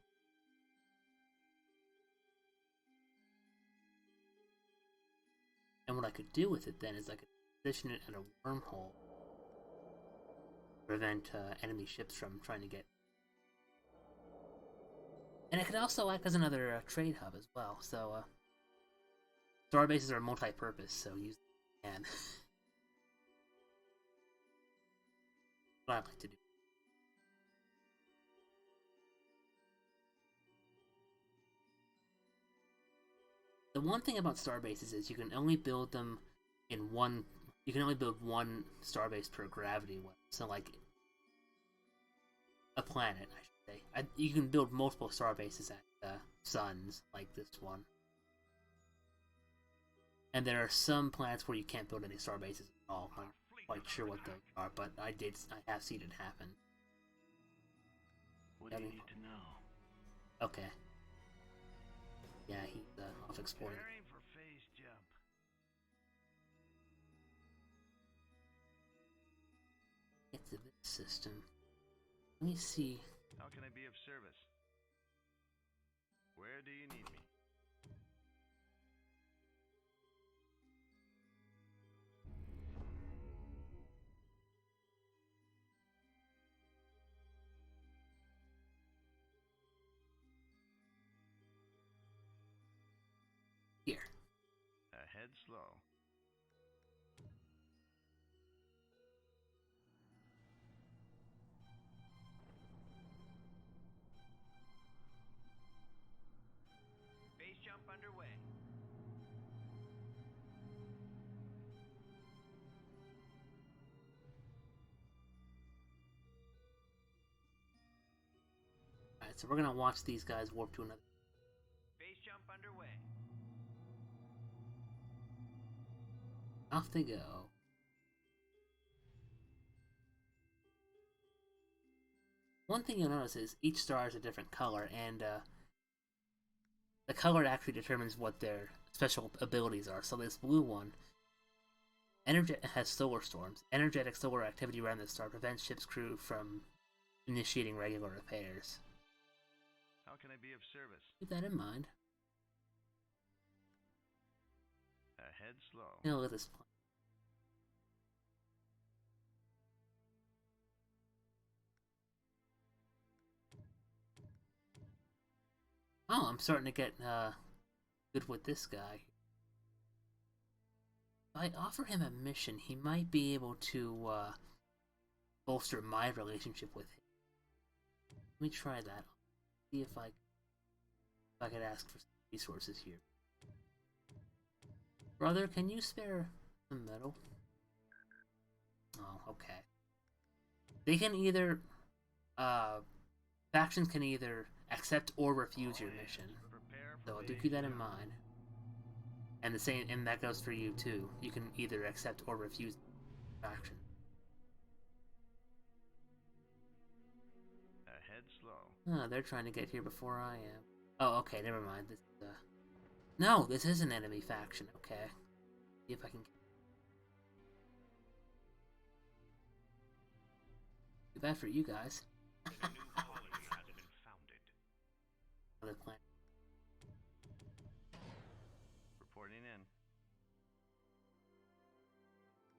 And what I could do with it then is I could position it at a wormhole. Prevent enemy ships from trying to get. And it could also act as another trade hub as well, so starbases are multi-purpose, so use them again. What I like to do. The one thing about starbases is you can only build them in one. You can only build one starbase per gravity one. So, like a planet, I should say. You can build multiple starbases at suns, like this one. And there are some planets where you can't build any starbases at all. I'm not quite sure what those are, but I have seen it happen. What do you need to know? Okay. Yeah, he's off exploring. Preparing for phase jump. Get to this system. Let me see. How can I be of service? Where do you need me? Here. Ahead slow. Base jump underway. Alright, so we're gonna watch these guys warp to another. Base jump underway. Off they go. One thing you'll notice is each star is a different color, and the color actually determines what their special abilities are. So this blue one has solar storms. Energetic solar activity around the star prevents ship's crew from initiating regular repairs. How can I be of service? Keep that in mind. Ahead slow. You know, look at this planet. Oh, I'm starting to get good with this guy. If I offer him a mission, he might be able to bolster my relationship with him. Let me try that. See if I could ask for some resources here. Brother, can you spare some metal? Oh, okay. They can either factions can either accept or refuse your mission. So do keep that in mind. And the same, and that goes for you too. You can either accept or refuse faction. Ahead slow. Oh, they're trying to get here before I am. Oh, okay, never mind. This is no, this is an enemy faction. Okay, see if I can. Too bad for you guys. A new colony has been founded. Other planet. Reporting in.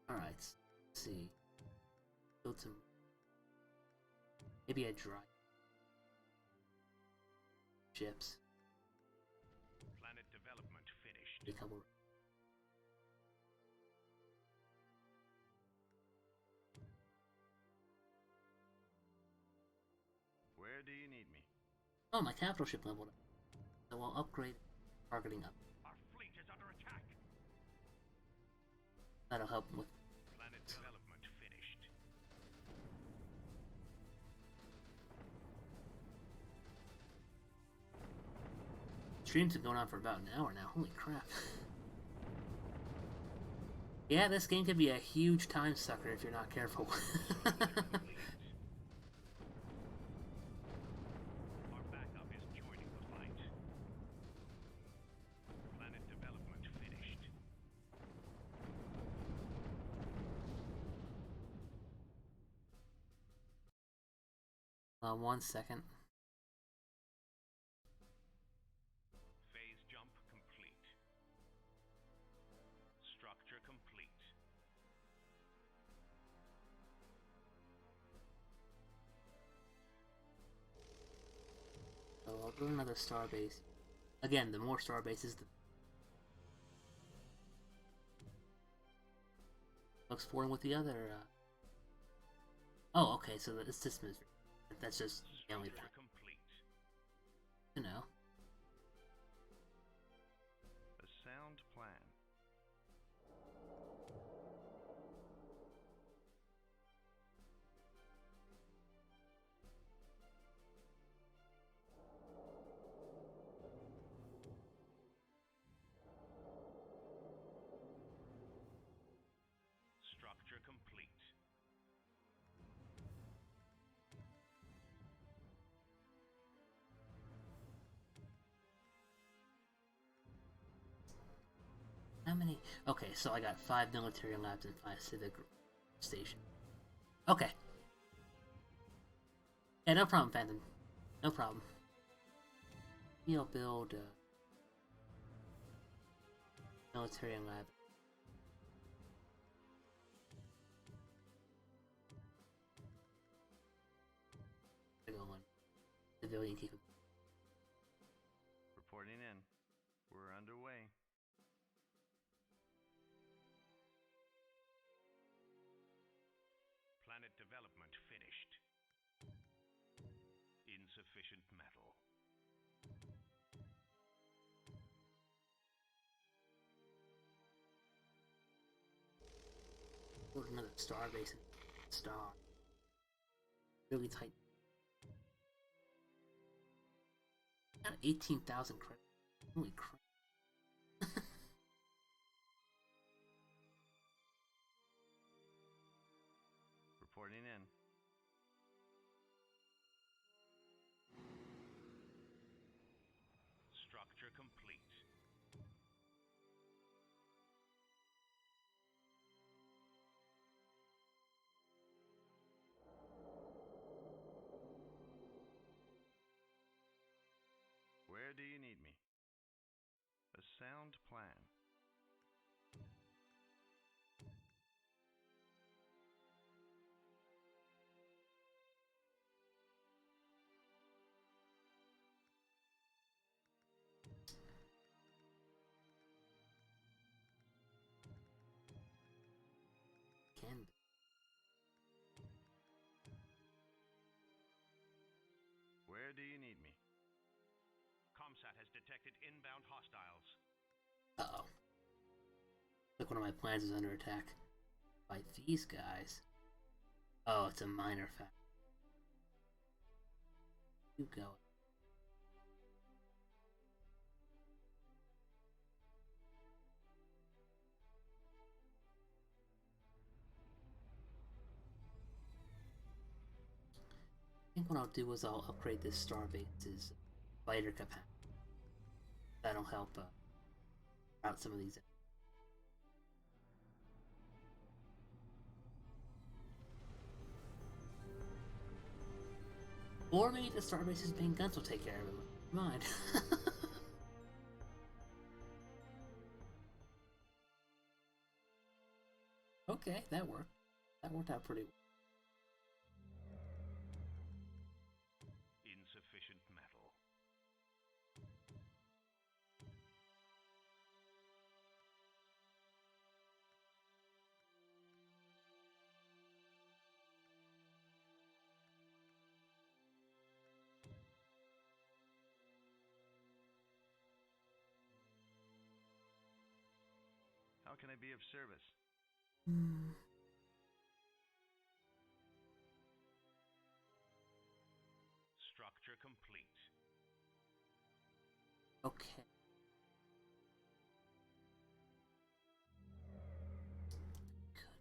All right. Let's see. Build some. Maybe a dry ships. Planet development finished. A couple. Where do you need me? Oh, my capital ship leveled up. So I'll upgrade targeting up. Our fleet is under attack. That'll help with. Planet development finished. Streams have been going on for about an hour now. Holy crap. Yeah, this game could be a huge time sucker if you're not careful. 1 second. Phase jump complete. Structure complete. So I'll build another starbase. Again, the more starbases, the exploring with the other. Oh, okay. So it's this misery. That's just the only Structure point. complete. You know. A sound plan. Structure complete. How many? Okay, so I got 5 military labs and 5 civic stations. Okay. Yeah, no problem, Phantom. No problem. You'll build a military lab. Go on. Civilian capability. Reporting in. We're underway. Planet development finished. Insufficient metal. Build another starbase and star. Really tight. Got 18,000 credits. Holy crap. Reporting in. Structure complete. Where do you need me? A sound plan. Can be. Where do you need me? ComSat has detected inbound hostiles. Uh-oh. Like one of my plans is under attack by these guys. Oh, it's a minor fact. You go. I think what I'll do is I'll upgrade this starbase's fighter capacity. That'll help out some of these. Or maybe the starbase's main guns will take care of it. Never mind. Okay, that worked. That worked out pretty well. Insufficient metal. How can I be of service? Structure complete. Okay. Good.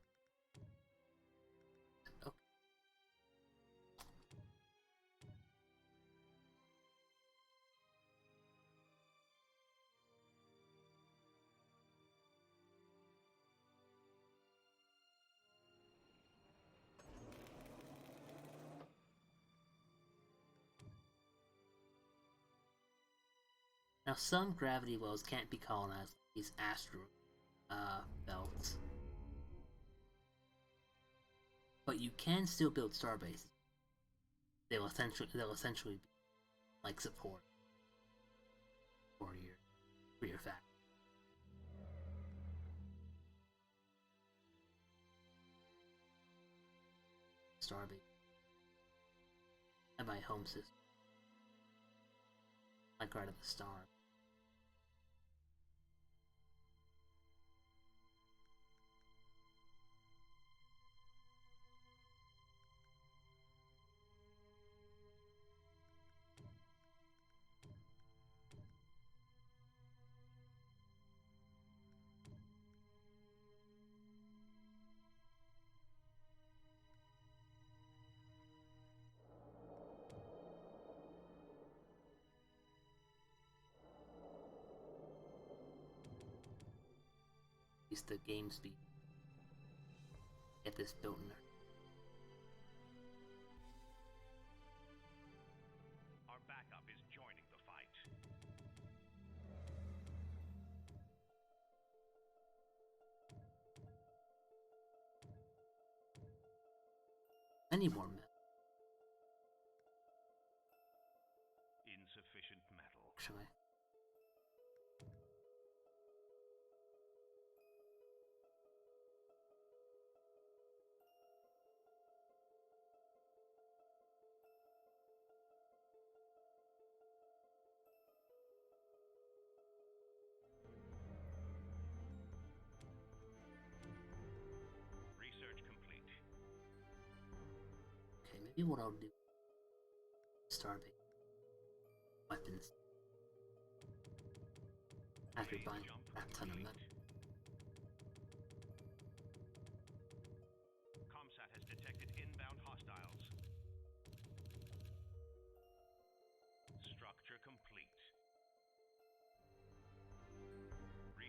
Okay. Now, some gravity wells can't be colonized, like these asteroid belts. But you can still build star bases. They'll essentially be like support for your fact. Starbase. And my home system. Like right at the star. The game speed. Get this built in there. Our backup is joining the fight. Any more metal? Insufficient metal. Actually. Research complete. Okay, maybe what I'll do. Starbase. Weapons. After Phase buying jump a ton of complete. metal. ComSat has detected inbound hostiles. Structure complete.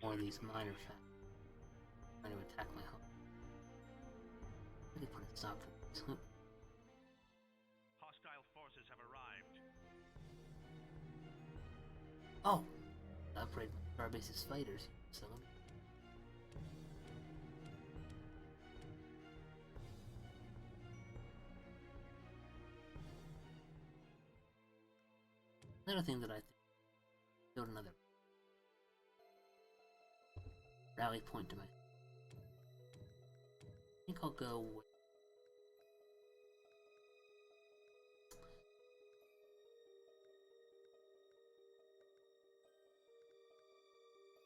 More of Research these minor complete. facts. Trying to attack my home. Really put a stop to this. Hostile forces have arrived. Oh! Upgrade Starbase's fighters. So let me. Another thing that I think. Build another rally point to my. I think I'll go with.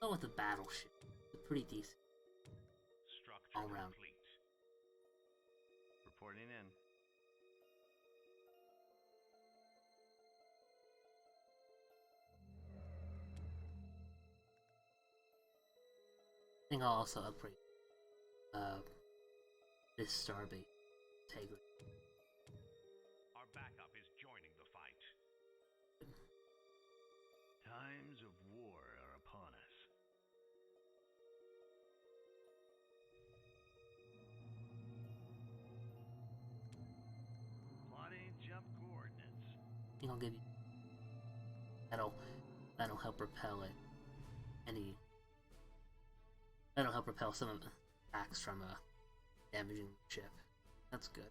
Go with the battleship. It's pretty decent. Structure All round. complete. Reporting in. I think I'll also upgrade this Starbase integrity. Our backup is joining the fight. Times of war are upon us. Plotting jump coordinates. I think I'll give you that'll help repel it. That'll help repel some of the attacks from a damaging ship. That's good.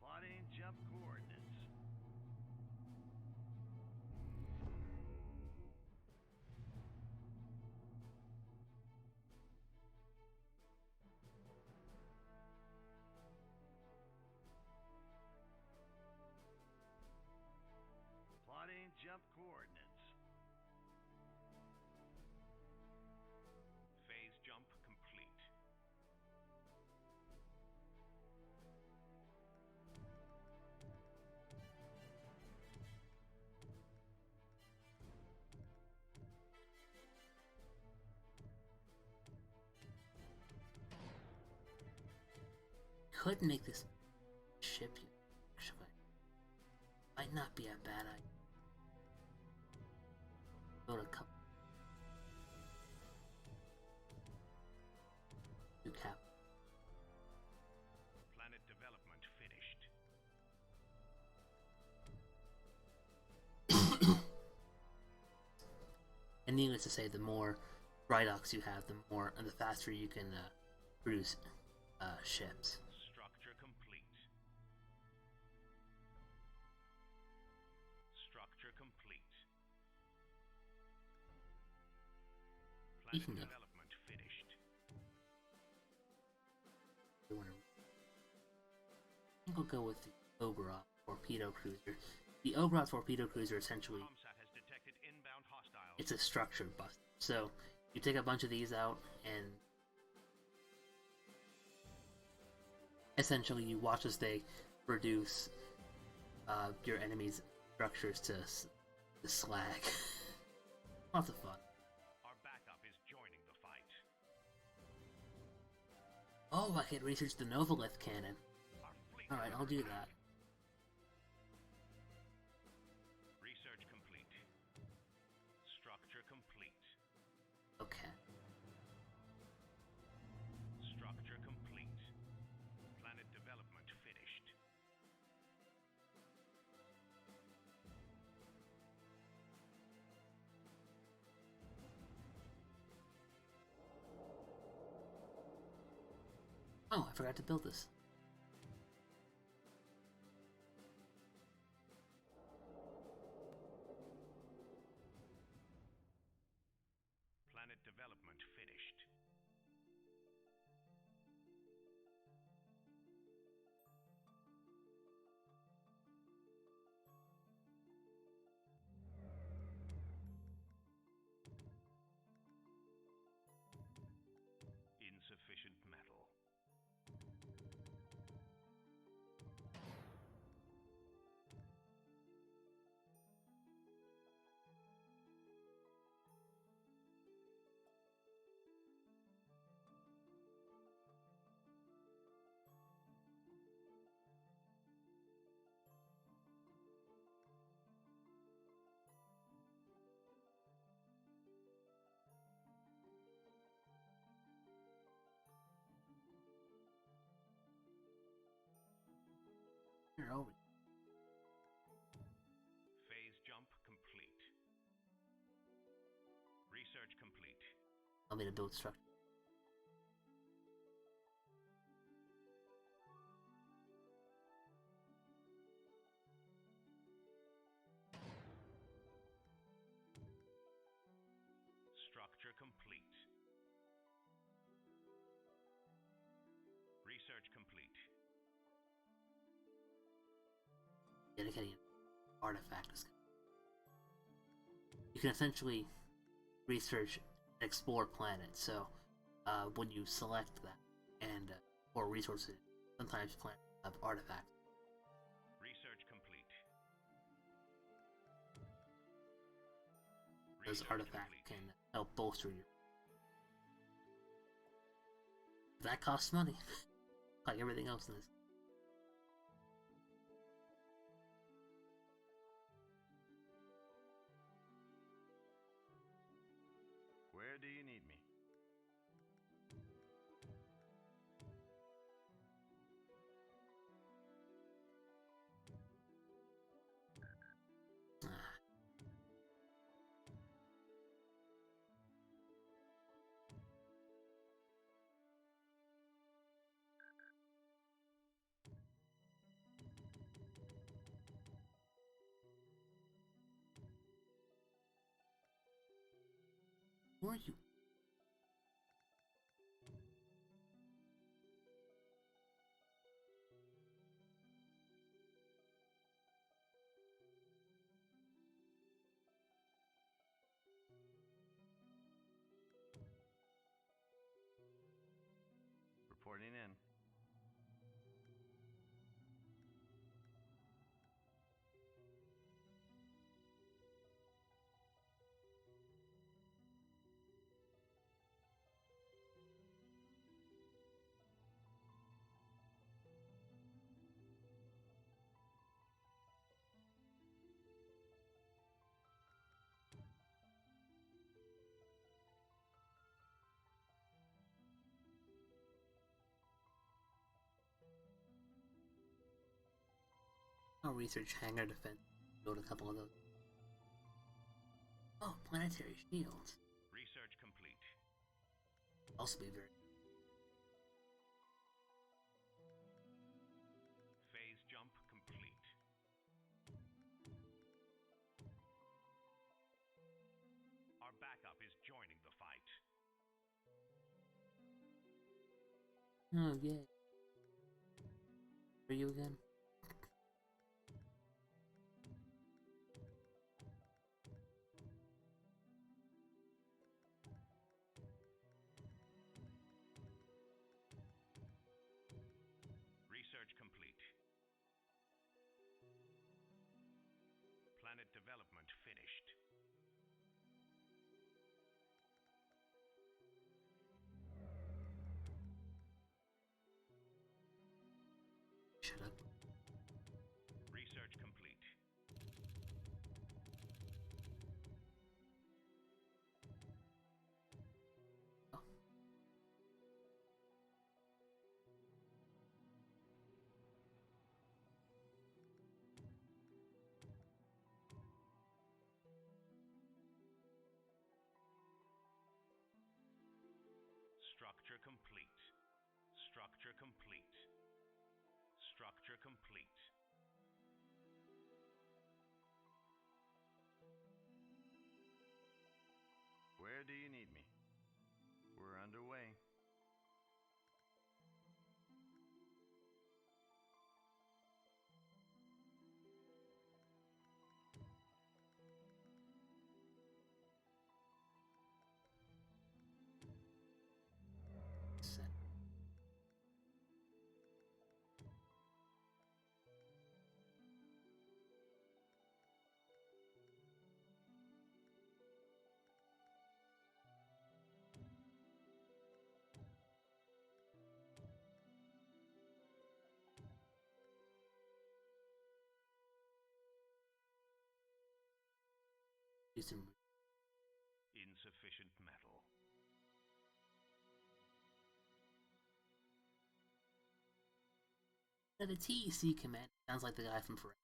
Plotting jump coordinates. Plotting jump coordinates. Phase jump complete. Could make this ship actually. might not be a bad idea. Build a couple. New cap. Planet development finished. And needless to say, the more Rhydocs you have, the more and the faster you can produce ships. Structure complete. Structure complete. Planet Speaking of- development finished. I think I'll go with the Ogrot torpedo cruiser. The Ogrot torpedo cruiser essentially, Comsat has detected inbound hostiles. it's a structured bust. So you take a bunch of these out and essentially you watch as they reduce your enemy's structures to slag. Lots of fun. Our backup is joining the fight. Oh, I can research the Novolith cannon. Our fleet Alright, I'll do that. Research complete. Structure complete. Okay. Structure complete. Planet development finished. Oh, I forgot to build this. Planet development finished. Insufficient metal. Here, over. Phase jump complete. Research complete. Tell me to build structure. Structure complete. Research complete. Dedicating an artifact is good. You can essentially research and explore planets. So when you select that and or resources, sometimes planets have artifacts. Research complete. Those Research artifacts complete. can help bolster your. That costs money, like everything else in this. Where do you need me? Ah. Who are you? Reporting in. I'll research hangar defense. Build a couple of those. Oh, planetary shields. Research complete. Also be very. Phase jump complete. Our backup is joining the fight. Oh, yeah. Are you again? Research complete. Planet development finished. Shut up. Research complete. Oh. Structure complete. Structure complete. Structure complete. Where do you need me? We're underway. Set. Do some. Insufficient metal. Now, the TEC command sounds like the guy from Forever.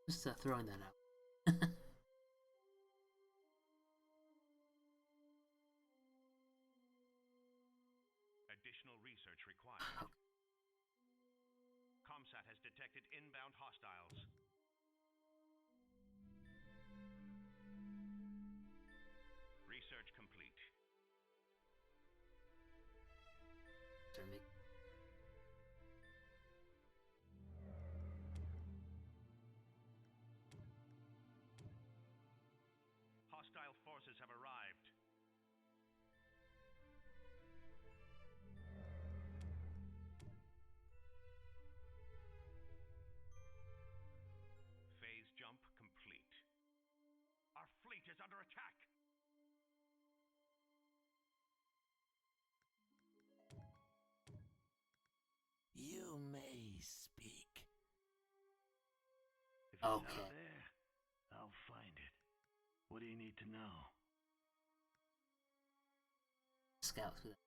Just throwing that out. Additional research required. ComSat has detected inbound hostiles. Research complete. Start making. Hostile forces have arrived. Phase jump complete. Our fleet is under attack. You may speak. If it's Okay. out there, I'll find it. What do you need to know? Scout through that.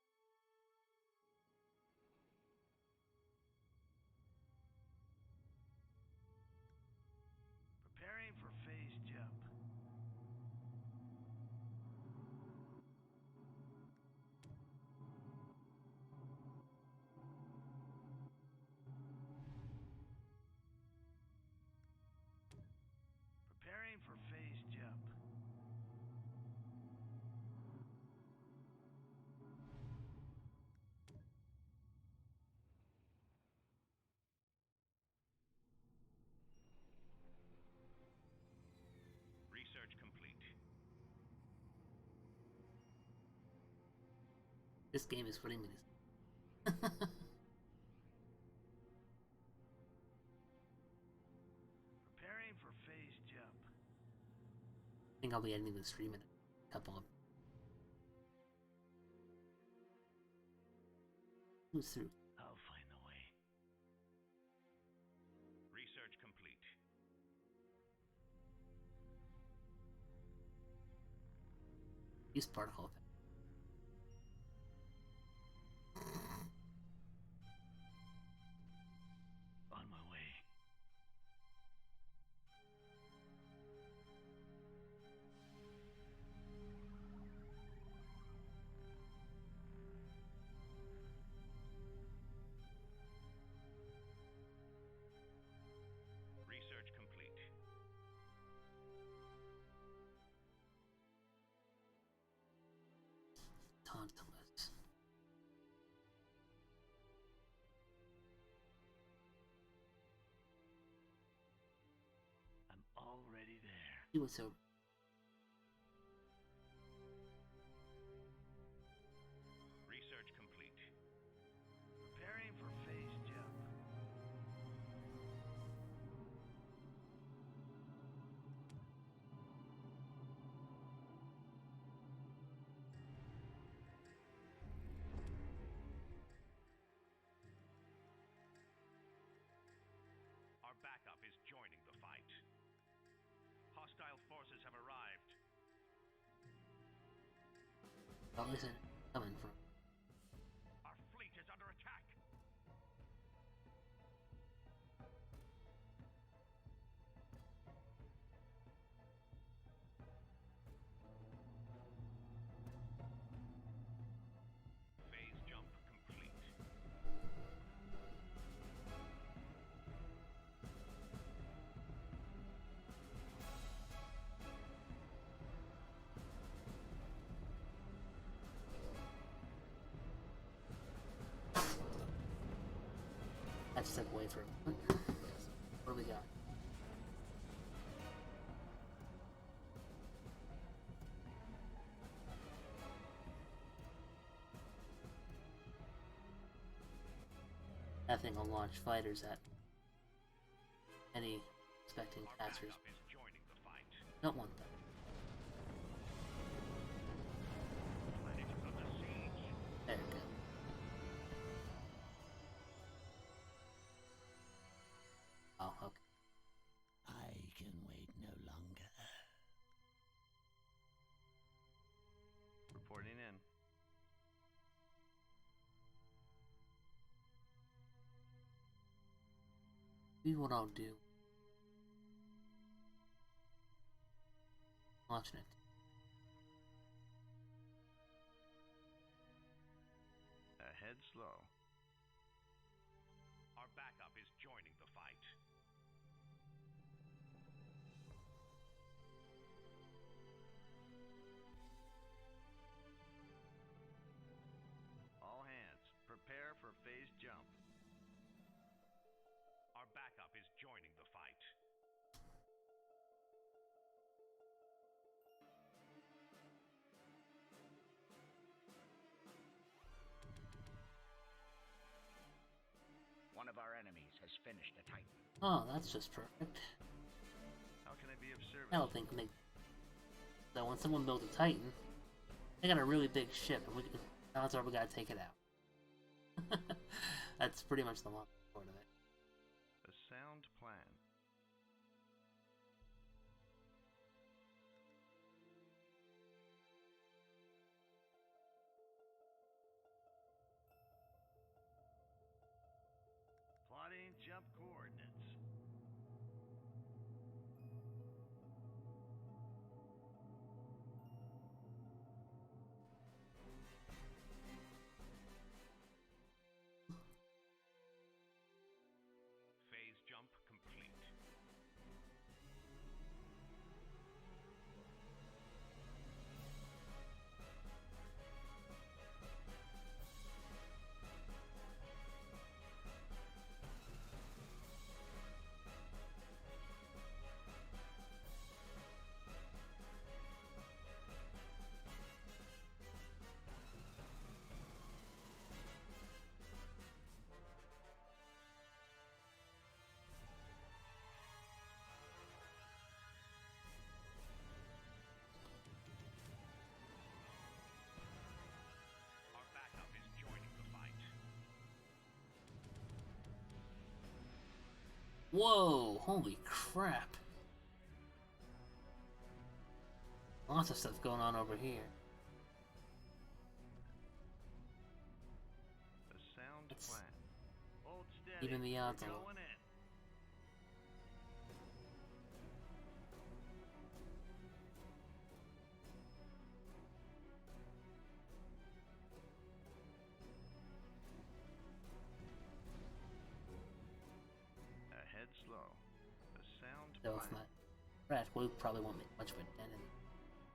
Preparing for phase jump. Preparing for phase jump. Research complete. This game is putting me to. Preparing for phase jump. I think I'll be ending the stream in a couple of. Who's through? I'll find the way. Research complete. Use particle effect. He was so. Research complete. Preparing for phase jump. Our backup is joining the fight. Hostile forces have arrived. Oh, listen, coming from. Our fleet is under attack. Phase jump complete. I just step away for a moment. What do we got? That thing will launch fighters at any expecting Our passers. backup is joining the fight. Don't want that. Planet is under siege. There we go. Oh, okay. I can wait no longer. Reporting in. Maybe what I'll do. Launching it. Ahead slow. Our backup is joining the fight. All hands, prepare for phase jump. Our backup is joining the fight. One of our enemies has finished a Titan. Oh, that's just perfect. How can I be of service? I don't think make that when someone builds a Titan, they got a really big ship, and odds are we gotta take it out. That's pretty much the long part of it. A sound plan. Plotting jump coordinates. Phase jump complete. Our backup is joining the fight. Whoa! Holy crap! Lots of stuff going on over here. A sound Let's plan. Hold steady. even the odds We're a little. going in. Ahead slow. A sound So plan. if my rat will probably won't make much of a dent in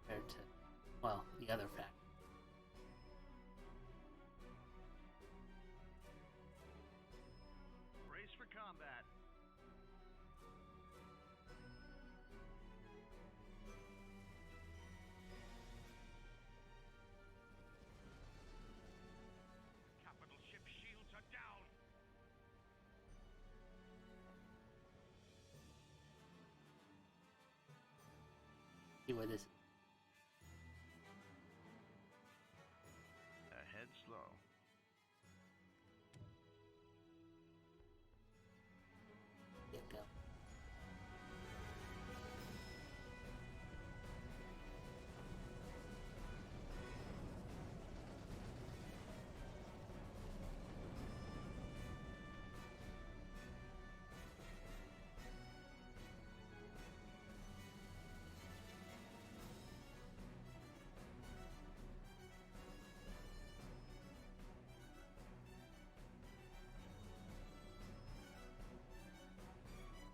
compared to, well, the other fact. Brace for combat. where this is. Ahead slow. Yeah, go.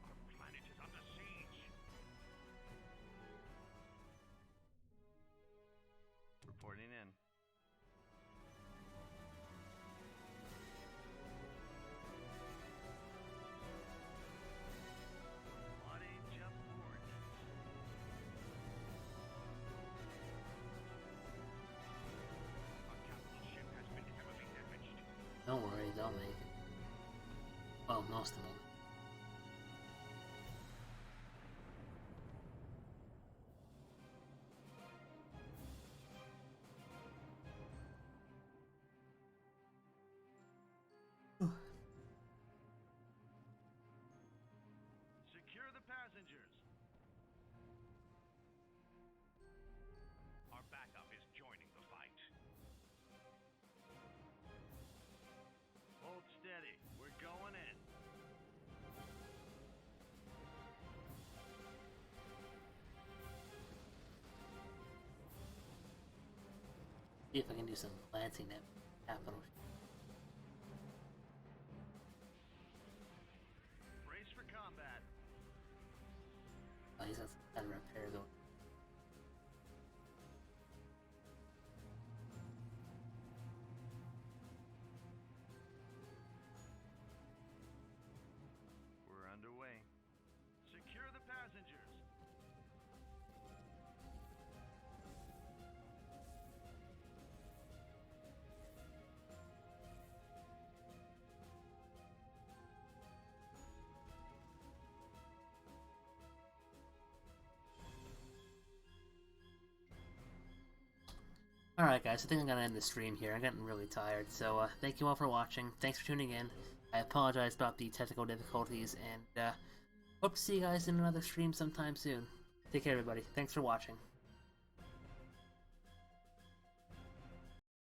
Our planet is under siege. Reporting in. Body jump coordinates. Our capital ship has been heavily damaged. Don't worry, they'll make it. Well, most of them. Secure the passengers. Our backup is joining the fight. Hold steady. We're going in. See if I can do some lancing at capital. Brace for combat. Oh, he's got some kind of repair though. We're underway. Secure the passengers. Alright guys, I think I'm gonna end the stream here. I'm getting really tired, so thank you all for watching. Thanks for tuning in. I apologize about the technical difficulties, and hope to see you guys in another stream sometime soon. Take care everybody. Thanks for watching.